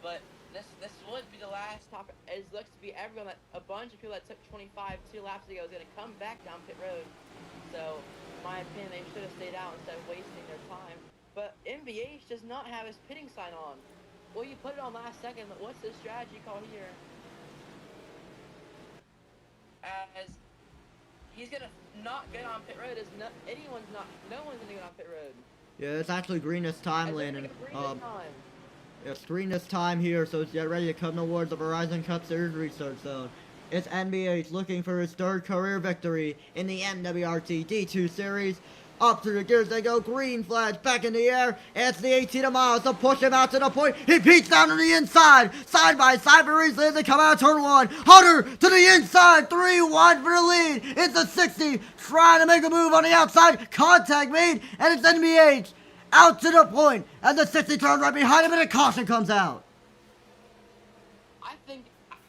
But this would be the last topic. It looks to be everyone that a bunch of people that took 25 2 laps ago is going to come back down pit road. So, in my opinion, they should have stayed out instead of wasting their time. But MBH does not have his pitting sign on. Well, you put it on last second, but what's the strategy call here? As he's going to not get on pit road. No one's going to get on pit road. Yeah, it's actually green this time, Landon. It's It's green this time here, so it's get ready to come towards the Verizon Cup Series restart zone. It's NBH looking for his 3rd career victory in the MWRT D2 series. Up through the gears they go, green flags back in the air. It's the 18 of miles to push him out to the point. He peeks down to the inside, side by side for Reesley as they come out of turn 1. Hunter to the inside, 3 wide for the lead. It's the 60, trying to make a move on the outside. Contact made, and it's NBH. Out to the point, and the 60 turns right behind him, and a caution comes out. I think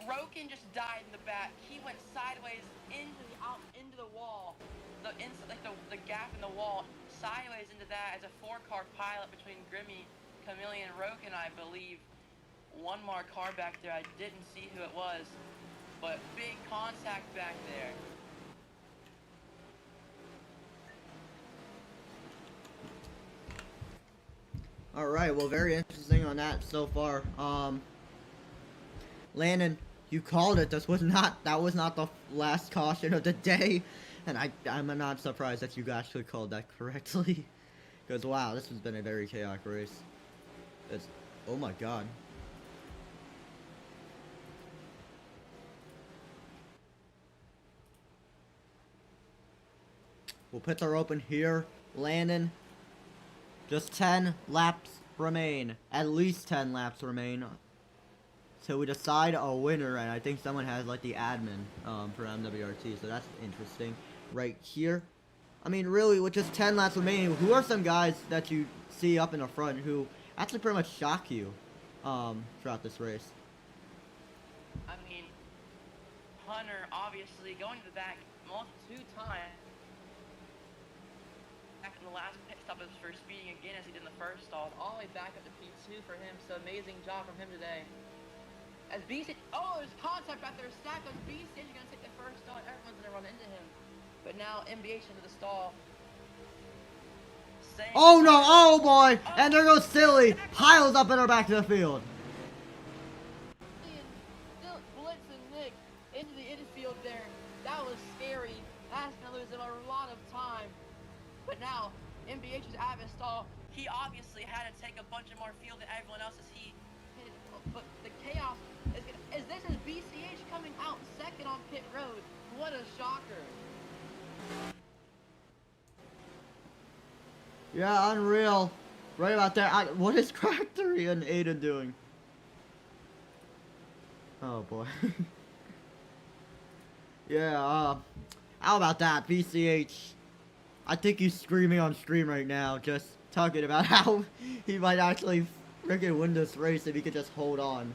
Roken just died in the back. He went sideways into the wall, the gap in the wall, sideways into that as a 4-car pilot between Grimmy, Chameleon, and Roken, I believe. One more car back there. I didn't see who it was, but big contact back there. All right. Well, very interesting on that so far. Landon, you called it. That was not the last caution of the day, and I'm not surprised that you actually called that correctly. Because wow, this has been a very chaotic race. Oh my god. We'll pits are open here. Landon. Just 10 laps remain. At least 10 laps remain. So we decide a winner, and I think someone has like the admin for MWRT, so that's interesting. Right here. I mean, really, with just 10 laps remaining, who are some guys that you see up in the front who actually pretty much shock you throughout this race? I mean, Hunter obviously going to the back 2 times. Back in the last pit stop was for speeding again as he did in the first stall. All the way back up to P2 for him, so amazing job from him today. As BC, there's contact back there, stacked as BC is going to take the first stall and everyone's going to run into him. But now MBH into the stall. Oh no, oh boy, and there goes Silly, piles up in her back to the field. Still Blitz and Nick into the infield there. That was scary. That's going to lose him a lot of time. But now, MBH is out of his stall. He obviously had to take a bunch of more field than everyone else as he hit. But the chaos is this is BCH coming out second on pit road. What a shocker. Yeah, unreal. Right about there. What is Crack3 and Aiden doing? Oh boy. Yeah, how about that? BCH. I think he's screaming on stream right now, just talking about how he might actually freaking win this race if he could just hold on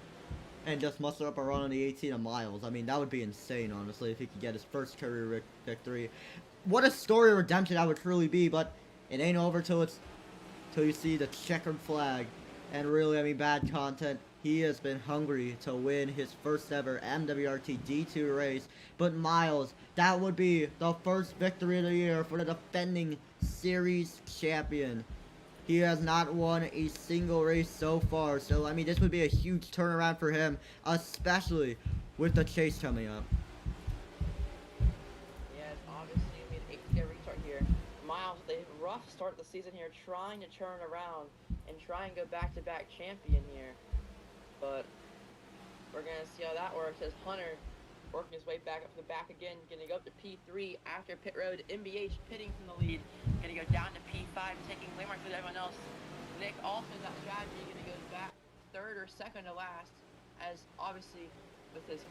and just muster up a run on the 18 of Miles. I mean, that would be insane, honestly, if he could get his first career victory. What a story of redemption that would truly be, but it ain't over till you see the checkered flag. And really, I mean, bad content. He has been hungry to win his first ever MWRT D2 race. But Miles, that would be the first victory of the year for the defending series champion. He has not won a single race so far. So, I mean, this would be a huge turnaround for him, especially with the chase coming up. Yes, obviously, we made an 8th restart here. Miles, the rough start of the season here, trying to turn around and try and go back-to-back champion here. But we're going to see how that works as Hunter working his way back up to the back again, going to go up to P3 after pit road. MBH pitting from the lead, going to go down to P5, taking landmarks with everyone else. Nick also in that strategy, going to go back 3rd or 2nd to last, as obviously with his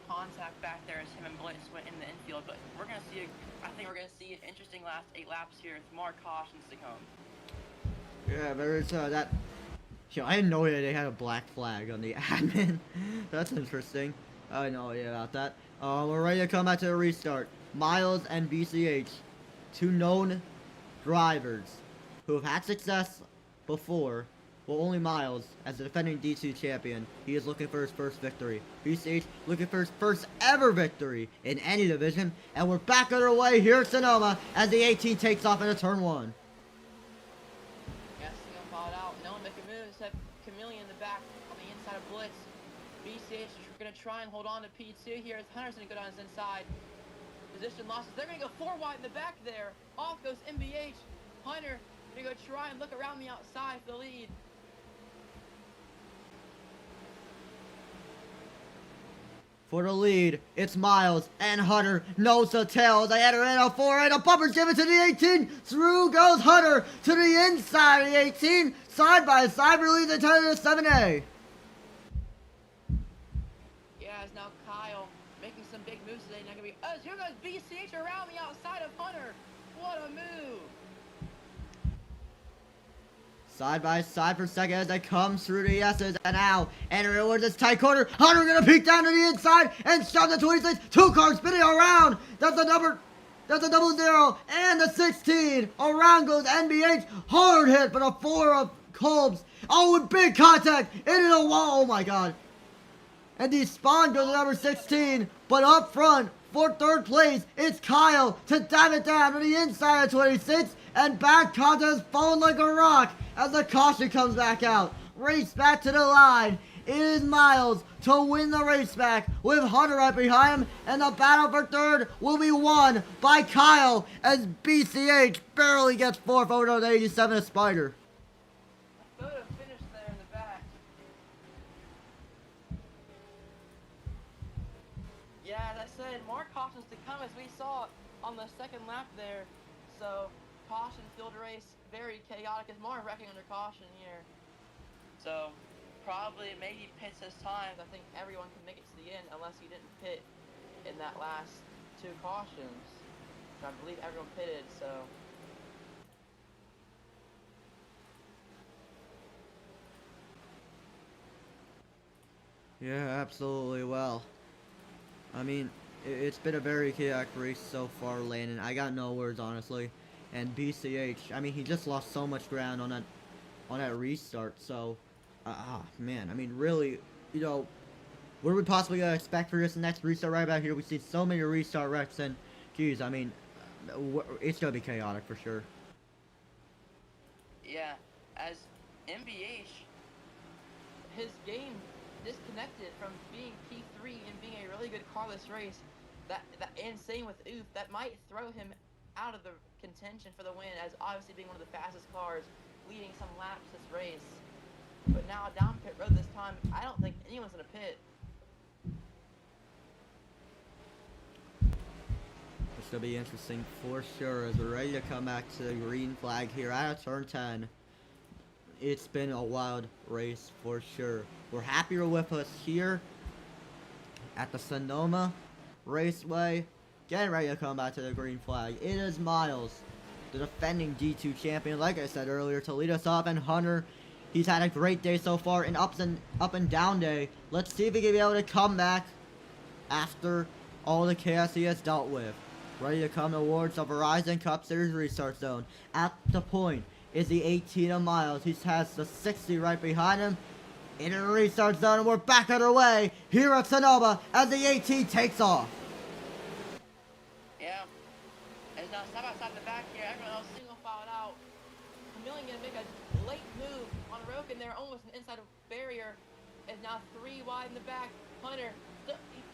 contact back there as him and Blitz went in the infield. But we're going to see, I think we're going to see an interesting last 8 laps here with more cautions to come. Yeah, there's that. Yo, I didn't know that they had a black flag on the admin. That's interesting. I had no idea about that. We're ready to come back to the restart. Miles and BCH, 2 known drivers who have had success before. Well, only Miles, as the defending D2 champion, he is looking for his first victory. BCH looking for his first ever victory in any division. And we're back on our way here at Sonoma as the 18 takes off into turn 1. Chameleon in the back on the inside of Blitz. BCH going to try and hold on to P2 here as Hunter's going to go down his inside. Position losses. They're going to go 4 wide in the back there. Off goes MBH. Hunter going to go try and look around the outside for the lead. For the lead, it's Miles and Hunter. Nose to tail. They enter in a 4 and a bumper give it to the 18. Through goes Hunter to the inside of the 18. Side by side, release it to the 7A. Yeah, it's now Kyle making some big moves today. Now gonna be here goes BCH around the outside of Hunter. What a move! Side by side for second as they come through the S's, and now entering towards this tight corner. Hunter gonna peek down to the inside and shove the 26. 2 cars spinning around. That's a double 0 and the 16. Around goes NBH. Hard hit for the 4 of Kolb's. Oh, with big contact into the wall. Oh my god. And the spawn goes to number 16, but up front For third place, it's Kyle to dive it down to the inside of 26, and bad contact has fallen like a rock as the caution comes back out. Race back to the line. It is Miles to win the race back with Hunter right behind him, and the battle for third will be won by Kyle as BCH barely gets fourth over the 87 of Spider. Photo finish there in the back. Yeah, as I said, more cautions to come as we saw on the second lap there. So, caution field race, very chaotic. There's more wrecking under caution here. So, probably maybe pits his times. I think everyone can make it to the end unless he didn't pit in that last two cautions. I believe everyone pitted, so. Yeah, absolutely. Well, I mean, it's been a very chaotic race so far, Landon. I got no words, honestly. And BCH, I mean, he just lost so much ground on that restart. So, man, I mean, really, you know, what are we possibly gonna expect for this next restart right about here? We see so many restart wrecks, and geez, I mean, it's gonna be chaotic for sure. Yeah, as MBH, his game disconnected from being P3 and being a really good carless race. And same with Oof, that might throw him out of the contention for the win, as obviously being one of the fastest cars, leading some laps this race. But now down pit road this time, I don't think anyone's gonna pit. It's gonna be interesting for sure as we're ready to come back to the green flag here at turn 10. It's been a wild race for sure. We're happier with us here at the Sonoma Raceway. Getting ready to come back to the green flag. It is Miles, the defending D2 champion, like I said earlier, to lead us off, and Hunter. He's had a great day so far, an up and down day. Let's see if he can be able to come back after all the chaos he has dealt with. Ready to come towards the Verizon Cup Series restart zone. At the point is the 18 of Miles. He has the 60 right behind him. In a restart zone, and we're back underway here at Sonoma as the 18 takes off. Yeah. As now side by side the back here, everyone else single filed out. Chameleon gonna make a late move on Roken there, almost an inside barrier. Is now 3 wide in the back. Hunter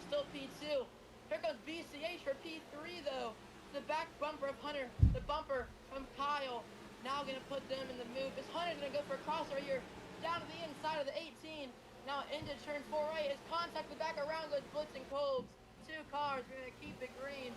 still P2. Here comes BCH for P3 though. The back bumper of Hunter, the bumper from Kyle. Now gonna put them in the move. Is Hunter gonna go for a crossover here? Down to the inside of the 18. Now into turn 4A. His contact the back around goes Blitz and Colbs. 2 cars are gonna keep it green.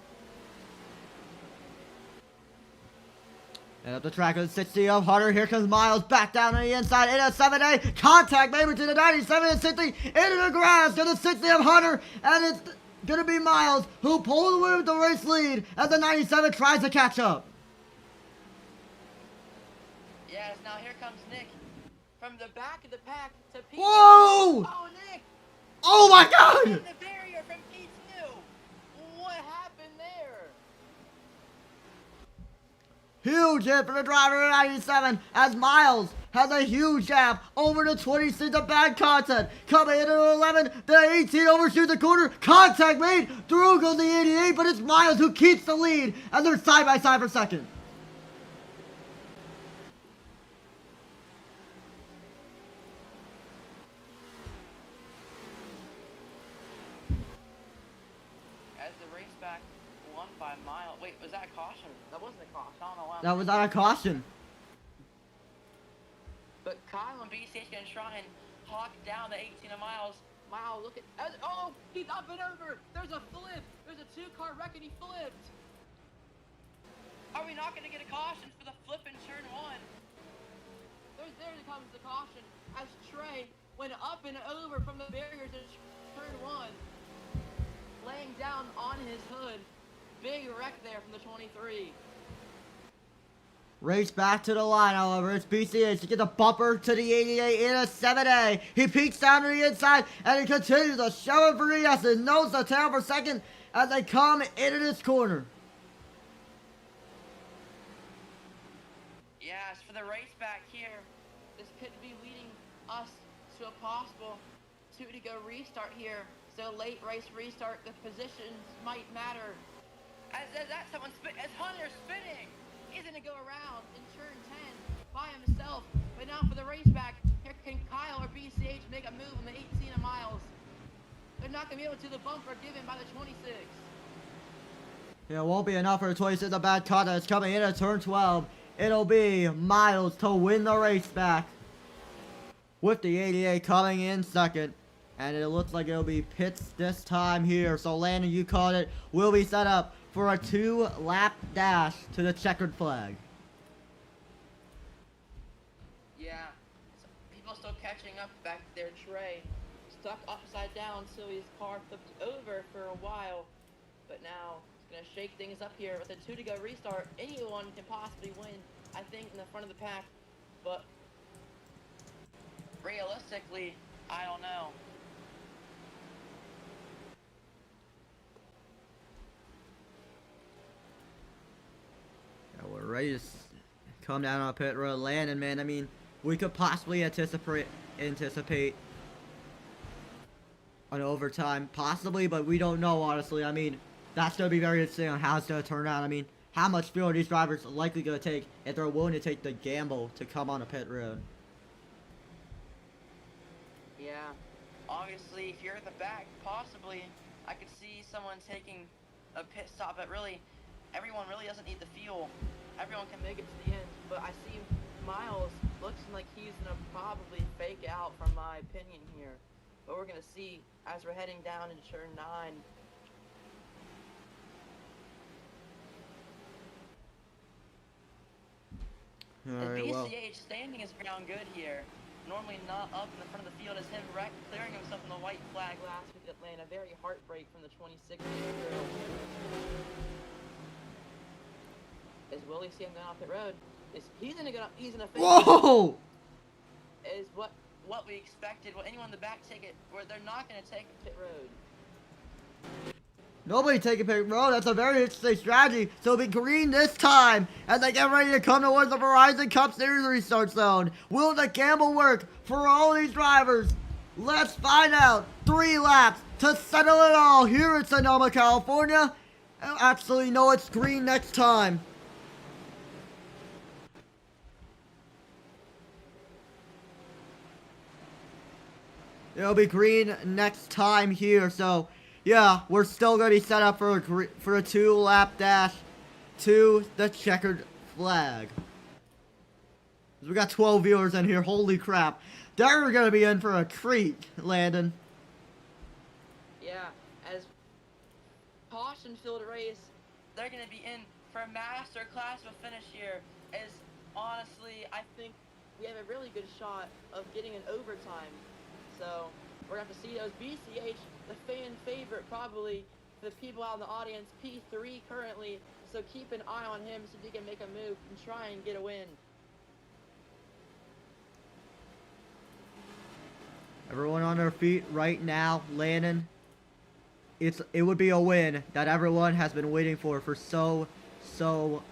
And up the track of the 60 of Hunter. Here comes Miles back down on the inside in a 7A. Contact maybe to the 97 and 60 into the grass to the 60 of Hunter. And it's going to be Miles who pulls away with the race lead as the 97 tries to catch up. Yes, now here comes Nick. From the back of the pack to P2. Whoa! Oh, Nick! Oh my God! In the barrier from P2. What happened there? Huge hit for the driver of 97 as Miles has a huge gap over the 26 of bad contact. Coming into the 11, the 18 overshoots the corner. Contact made. Through goes the 88, but it's Miles who keeps the lead as they're side by side for second. As the race back won by a mile. Wait, was that a caution? That wasn't a caution. I don't know why. That was not a caution. But Kyle and BCH gonna try and hawk down the 18 of Miles. Miles, look at. Oh, he's up and over. There's a flip. There's a 2-car wreck and he flipped. Are we not gonna get a caution for the flip in turn 1? There comes the caution as Trey went up and over from the barriers in turn 1. Laying down on his hood. Big wreck there from the 23. Race back to the line, however. It's BCH to get the bumper to the 88 in a 7A. He peeks down to the inside and he continues to shove it for ES and nose the tail for second as they come into this corner. Yes, for the race back here, this could be leading us to a possible 2 to go restart here. So late race restart, the positions might matter. As that someone as Hunter's spinning, he's gonna go around in turn 10 by himself. But now for the race back, here can Kyle or BCH make a move on the 18 of miles. They're not gonna be able to the bumper given by the 26. It won't be enough for the 26. A bad cut that's coming in at turn 12. It'll be Miles to win the race back, with the 88 coming in second. And it looks like it'll be pits this time here. So Landon, you called it. Will be set up for a 2-lap dash to the checkered flag. Yeah, so people still catching up back there. Trey stuck upside down, so his car flipped over for a while. But now it's gonna shake things up here with a 2 to go restart. Anyone can possibly win, I think, in the front of the pack. But realistically, I don't know. Yeah, we're ready to come down on pit road. Landon, man, I mean, we could possibly anticipate an overtime, possibly, but we don't know, honestly. I mean, that's going to be very interesting on how it's going to turn out. I mean, how much fuel are these drivers likely going to take if they're willing to take the gamble to come on a pit road? Yeah, obviously, if you're at the back, possibly, I could see someone taking a pit stop, but really, everyone really doesn't need the fuel. Everyone can make it to the end, but I see Miles looks like he's going to probably fake out, from my opinion here. But we're going to see as we're heading down into turn 9. Alright, BCH well, standing his ground good here. Normally not up in the front of the field, as him clearing himself on the white flag last week at Atlanta. Very heartbreak from the 26th crew. Is Willie Sam going off pit road? He's gonna finish. whoa! Is what we expected. Well, anyone in the back take it, where they're not gonna take pit road. Nobody taking pit road. That's a very interesting strategy. So it'll be green this time as they get ready to come towards the Verizon Cup Series restart zone. Will the gamble work for all these drivers? Let's find out. 3 laps to settle it all here in Sonoma, California. Absolutely no, it's green next time. It'll be green next time here, so yeah, we're still going to be set up for a 2-lap dash to the checkered flag. We got 12 viewers in here, holy crap. They're going to be in for a treat, Landon. Yeah, as caution-filled race, they're going to be in for a master class of finish here. As honestly, I think we have a really good shot of getting an overtime. So we're going to have to see those. BCH, the fan favorite probably for the people out in the audience, P3 currently. So keep an eye on him so he can make a move and try and get a win. Everyone on their feet right now, Landon. It would be a win that everyone has been waiting for so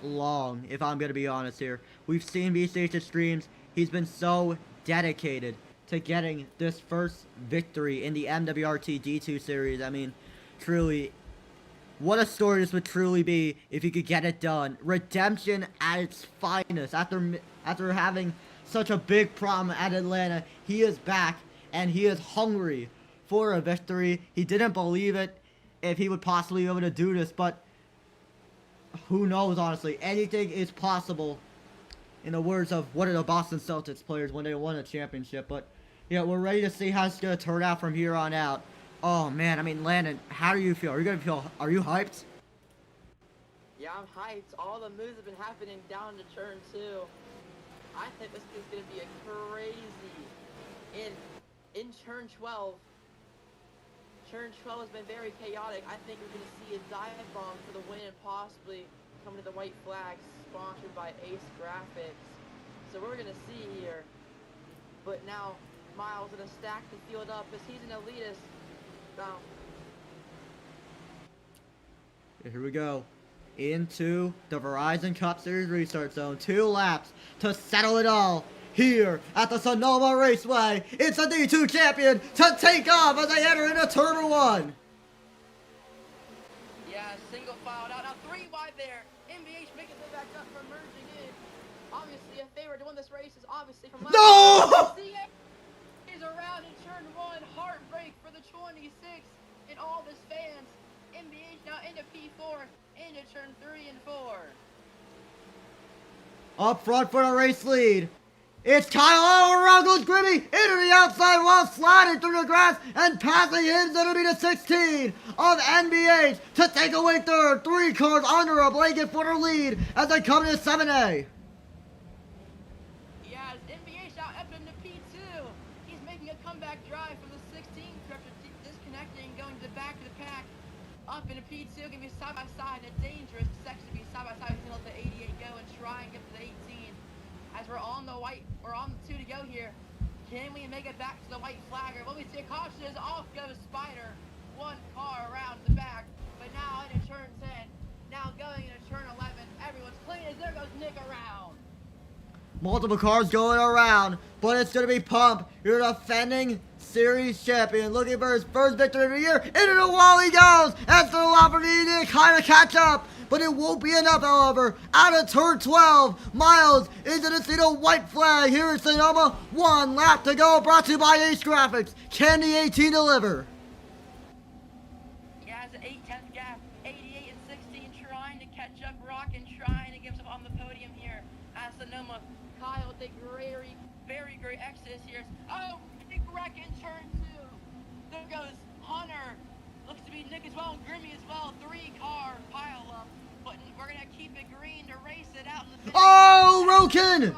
long, if I'm going to be honest here. We've seen BCH's streams. He's been so dedicated to getting this first victory in the MWRT D2 series. I mean, truly, what a story this would truly be if you could get it done. Redemption at its finest. After having such a big problem at Atlanta, he is back and he is hungry for a victory. He didn't believe it if he would possibly be able to do this, but who knows, honestly. Anything is possible, in the words of one of the Boston Celtics players when they won a championship. But yeah, we're ready to see how it's going to turn out from here on out. Oh man, I mean, Landon, how do you feel? Are you hyped? Yeah, I'm hyped. All the moves have been happening down to turn 2. I think this is going to be a crazy in turn 12. Turn 12 has been very chaotic. I think we're going to see a dive bomb for the win and possibly coming to the white flag, sponsored by Ace Graphics. So we're going to see here. But now Miles going to stack the field up as he's an elitist. Now, here we go. Into the Verizon Cup Series restart zone. 2 laps to settle it all here at the Sonoma Raceway. It's a D2 champion to take off as they enter into Turn 1. Yeah, single filed out. Now 3 wide there. MBH making it back up for merging in. Obviously, a favorite to win this race is obviously from last No! year. Is around in turn 1. Heartbreak for the 26 and all of his fans. MBH now into P4, into turn 3 and 4. Up front for the race lead. It's Kyle all around goes Grimmy into the outside while sliding through the grass and passing him. That'll be the 16 of NBH to take away third. 3 cars under a blanket for the lead as they come into 7A. Yeah, as NBH out up into P2. He's making a comeback drive from the 16 after disconnecting, going to the back of the pack. Up into P2, gonna be side by side. A dangerous section to be side by side. He's gonna let the 88 go and try and get to the 18. As we're on the white, we're on the 2 to go here. Can we make it back to the white flagger? What we see, caution is off goes Spider. 1 car around the back, but now into turn 10. Now going into turn 11. Everyone's clean as there goes Nick around. Multiple cars going around, but it's going to be Pump, your defending series champion, looking for his first victory of the year. Into the wall he goes, and still opportunity to kind of catch up, but it won't be enough, however. Out of turn 12, Miles is going to see the white flag here in Sonoma. 1 lap to go, brought to you by Ace Graphics. Can the 18 deliver? Yeah, it's an 8-10 gap. 88 and 16 trying to catch up Rock and trying to get himself on the podium here at Sonoma. Kyle with a very great exodus here. Oh, big wreck in turn 2. There goes Hunter. Looks to be Nick as well and Grimmy as well. 3-car pile up. But we're going to keep it green to race it out in the finish. Oh, Roken!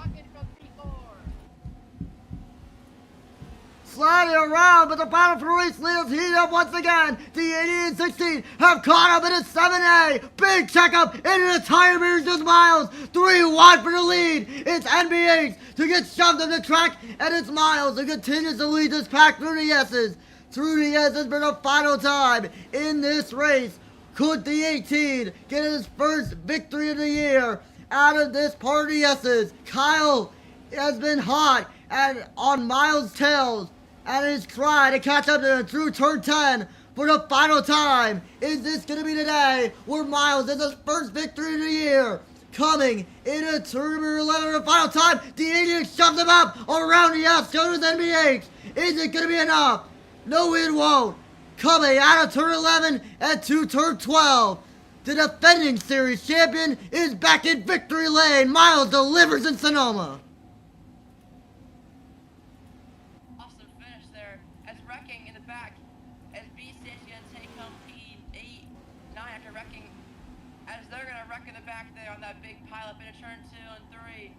Sliding around, but the battle for race leaders heating up once again. The 80 and 16 have caught up in a 7A. Big checkup into the tire mirrors with Miles. 3 wide for the lead. It's NBH to get shoved on the track, and it's Miles who continues to lead this pack through the S's. Through the S's for the final time in this race. Could the 18 get his first victory of the year out of this part of the S's? Kyle has been hot and on Miles' tails, and is trying to catch up to him through turn 10 for the final time. Is this going to be the day where Miles has his first victory of the year? Coming into turn 11 for the final time. The 88 shoves him up around the S. So does NBH. Is it going to be enough? No, it won't. Coming out of turn 11 and to turn 12. The defending series champion is back in victory lane. Miles delivers in Sonoma. On that big pile up into turn 2 and 3,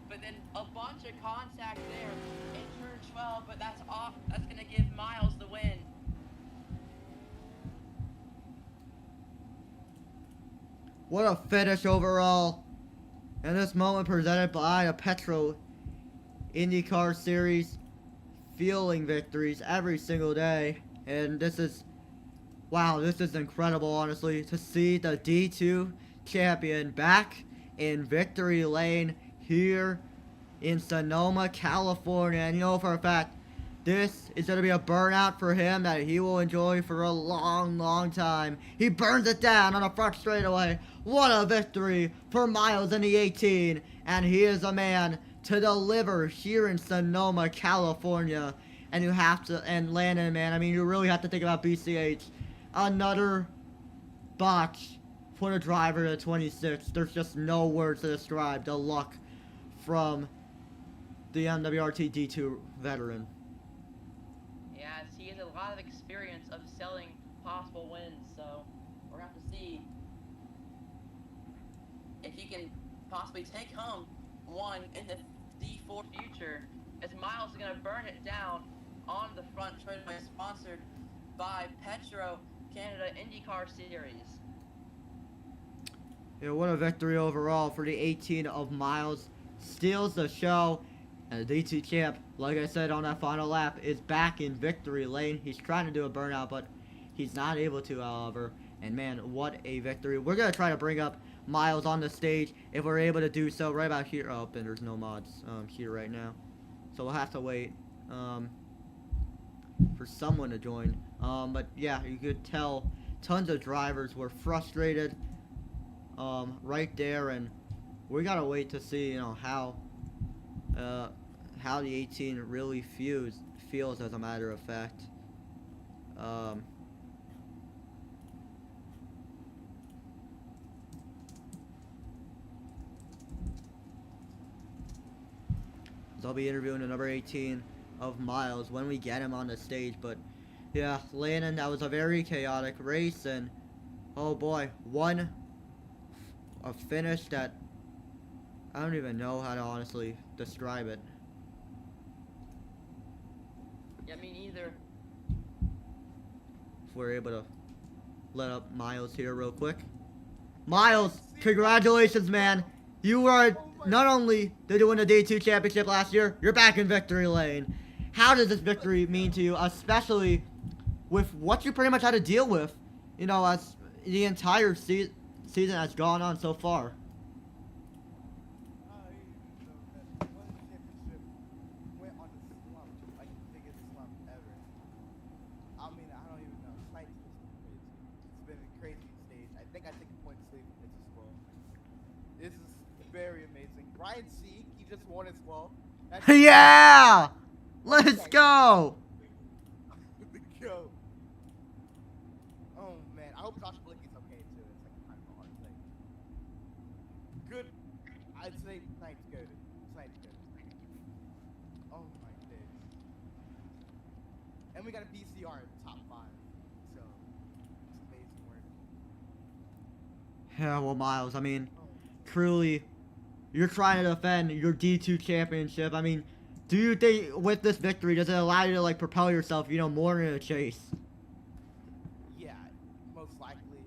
but then a bunch of contact there in turn 12, but that's off. That's gonna give Miles the win. What a finish overall, and this moment presented by a Petro IndyCar Series, fueling victories every single day, and this is, wow, this is incredible, honestly, to see the D2 champion back in victory lane here in Sonoma, California. And you know for a fact, this is going to be a burnout for him that he will enjoy for a long time. He burns it down on the front straightaway. What a victory for Miles in the 18. And he is a man to deliver here in Sonoma, California. And you have to, and Landon, man, I mean, you really have to think about BCH. Another botch for the driver to 26. There's just no words to describe the luck from the MWRT D2 veteran. Yeah, he has a lot of experience of selling possible wins, so we're going to have to see if he can possibly take home one in the D4 future, as Miles is going to burn it down on the front straightaway, sponsored by Petro Canada IndyCar Series. Yeah, what a victory overall for the 18 of Miles. Steals the show. And the D2 champ, like I said on that final lap, is back in victory lane. He's trying to do a burnout, but he's not able to, however. And man, what a victory. We're going to try to bring up Miles on the stage if we're able to do so right about here. Oh, and there's no mods here right now, so we'll have to wait for someone to join. But yeah, you could tell tons of drivers were frustrated right there, and we gotta wait to see how the 18 really feels as a matter of fact. So I'll be interviewing the number 18 of Miles when we get him on the stage. But yeah, Landon, that was a very chaotic race, and oh boy, a finish that I don't even know how to honestly describe it. Yeah, me neither. If we're able to let up Miles here real quick. Miles, congratulations, man. You are not only did you win the D2 championship last year, you're back in victory lane. How does this victory mean to you, especially with what you pretty much had to deal with, as the entire season has gone on so far? One championship went on a slump, like the biggest slump ever. I mean, I don't even know. Slightly crazy. It's been a crazy stage. I think I take a point sleep from this as well. This is very amazing. Brian C, he just won as well. Yeah! Let's go! Go. Oh man, I hope Josh Blicky's okay too. It's like kind of a hard thing. Good. I'd say tonight's good. Tonight's good. Oh my days. And we got a BCR in the top 5. So it's amazing work. Yeah, well, Miles, I mean, truly, you're trying to defend your D2 championship. I mean, do you think with this victory, does it allow you to, like, propel yourself, more in a chase? Yeah, most likely.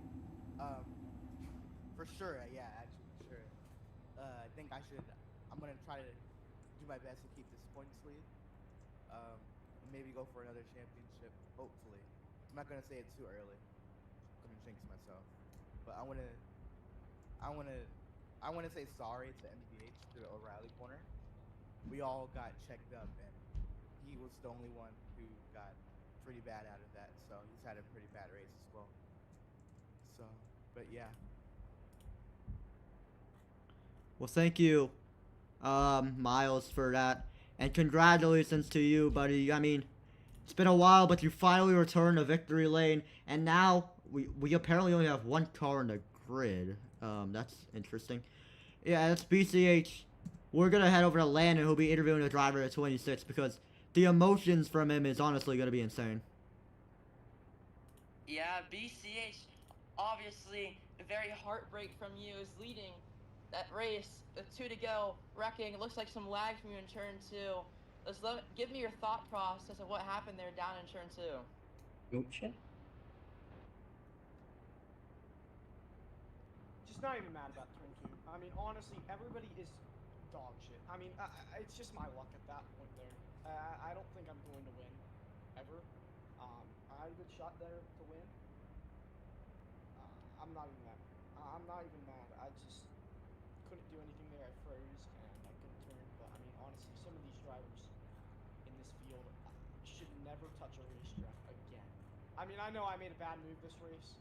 For sure, yeah, actually, for sure. I think I'm gonna try to do my best to keep this points lead. And maybe go for another championship, hopefully. I'm not gonna say it too early. I'm gonna jinx myself. But I wanna say sorry to MWH, to the O'Reilly corner. We all got checked up, and he was the only one who got pretty bad out of that. So he's had a pretty bad race as well. So, but yeah. Well, thank you, Miles, for that. And congratulations to you, buddy. I mean, it's been a while, but you finally returned to victory lane. And now, we apparently only have one car in the grid. That's interesting. Yeah, that's BCH. We're going to head over to Landon, who'll be interviewing the driver at 26, because the emotions from him is honestly going to be insane. Yeah, BCH, obviously, a very heartbreak from you is leading that race with 2 to go, wrecking. It looks like some lag from you in turn 2. Give me your thought process of what happened there down in turn 2. Oops. Just not even mad about turn 2. I mean, honestly, everybody is dog shit. I mean, it's just my luck at that point there. I don't think I'm going to win, ever. I had a good shot there to win. I'm not even mad. I'm not even mad. I just couldn't do anything there. I froze and I couldn't turn. But I mean, honestly, some of these drivers in this field should never touch a racetrack again. I mean, I know I made a bad move this race,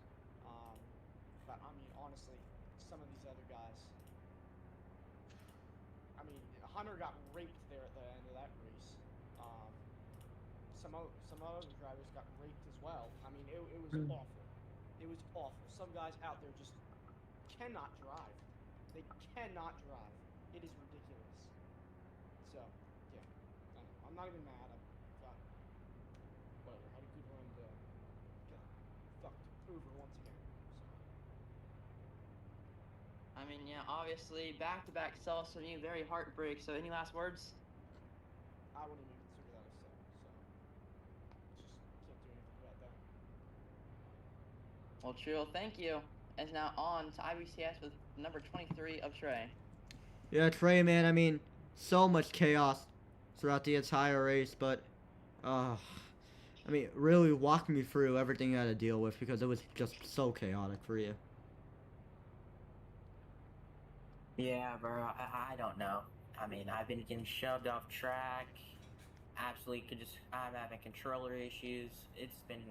but I mean, honestly, some of these other guys. I mean, Hunter got raped there at the end of that race. Some other drivers got raped as well. I mean, it was awful. It was awful. Some guys out there just cannot drive. They cannot drive. It is ridiculous. So, yeah. I'm not even mad. I thought, whatever, had a good run to get fucked over once again. So. I mean, yeah, obviously, back-to-back sells from you, very heartbreak. So, any last words? I wouldn't even consider that a sell, so just can't do anything about that. Well, Trill, thank you. And now on to IBCS with number 23 of Trey. Yeah, Trey, man, I mean, so much chaos throughout the entire race, but, I mean, really walk me through everything you had to deal with, because it was just so chaotic for you. Yeah, bro. I don't know. I mean, I've been getting shoved off track. Absolutely, I'm having controller issues. It's been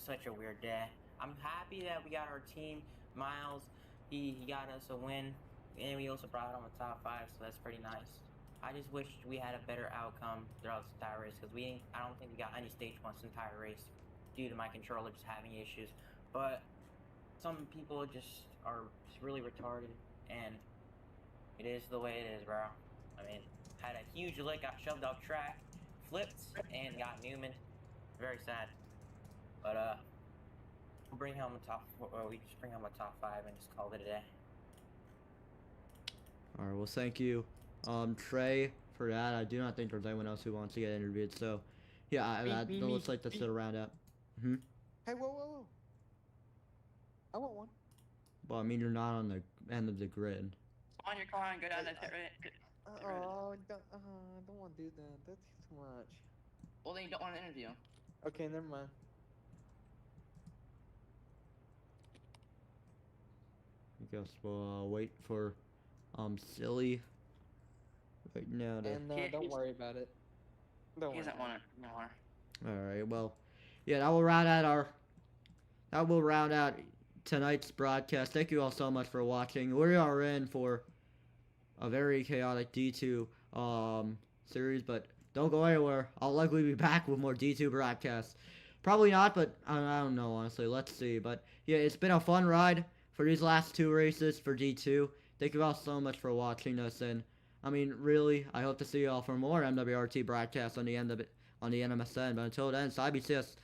such a weird day. I'm happy that we got our team. Miles, he got us a win, and we also brought home a top 5, so that's pretty nice. I just wish we had a better outcome throughout this entire race because I don't think we got any stage points this entire race due to my controller just having issues. But some people just are really retarded, and it is the way it is, bro. I mean, had a huge lick, got shoved off track, flipped, and got Newman. Very sad. But we'll bring home a top. We just bring home a top 5 and just call it a day. All right. Well, thank you, Trey, for that. I do not think there's anyone else who wants to get interviewed. So, yeah, it looks like that's the roundup. Hmm. Hey, whoa. I want one. Well, I mean, you're not on the end of the grid. On your car and go down the pit road. Don't want to do that. That's too much. Well, then you don't want an interview. Okay, never mind. I guess we'll wait for Silly right now to. And don't worry about it. Don't He worry. doesn't want it. No. All right. Well, yeah, that will round out tonight's broadcast. Thank you all so much for watching. We are in for a very chaotic D2 series, but don't go anywhere. I'll likely be back with more D2 broadcasts. Probably not, but I don't know, honestly. Let's see. But yeah, it's been a fun ride for these last 2 races for D2. Thank you all so much for watching us, and I mean, really, I hope to see you all for more MWRT broadcasts on the NMSN. But until then, it's IBCS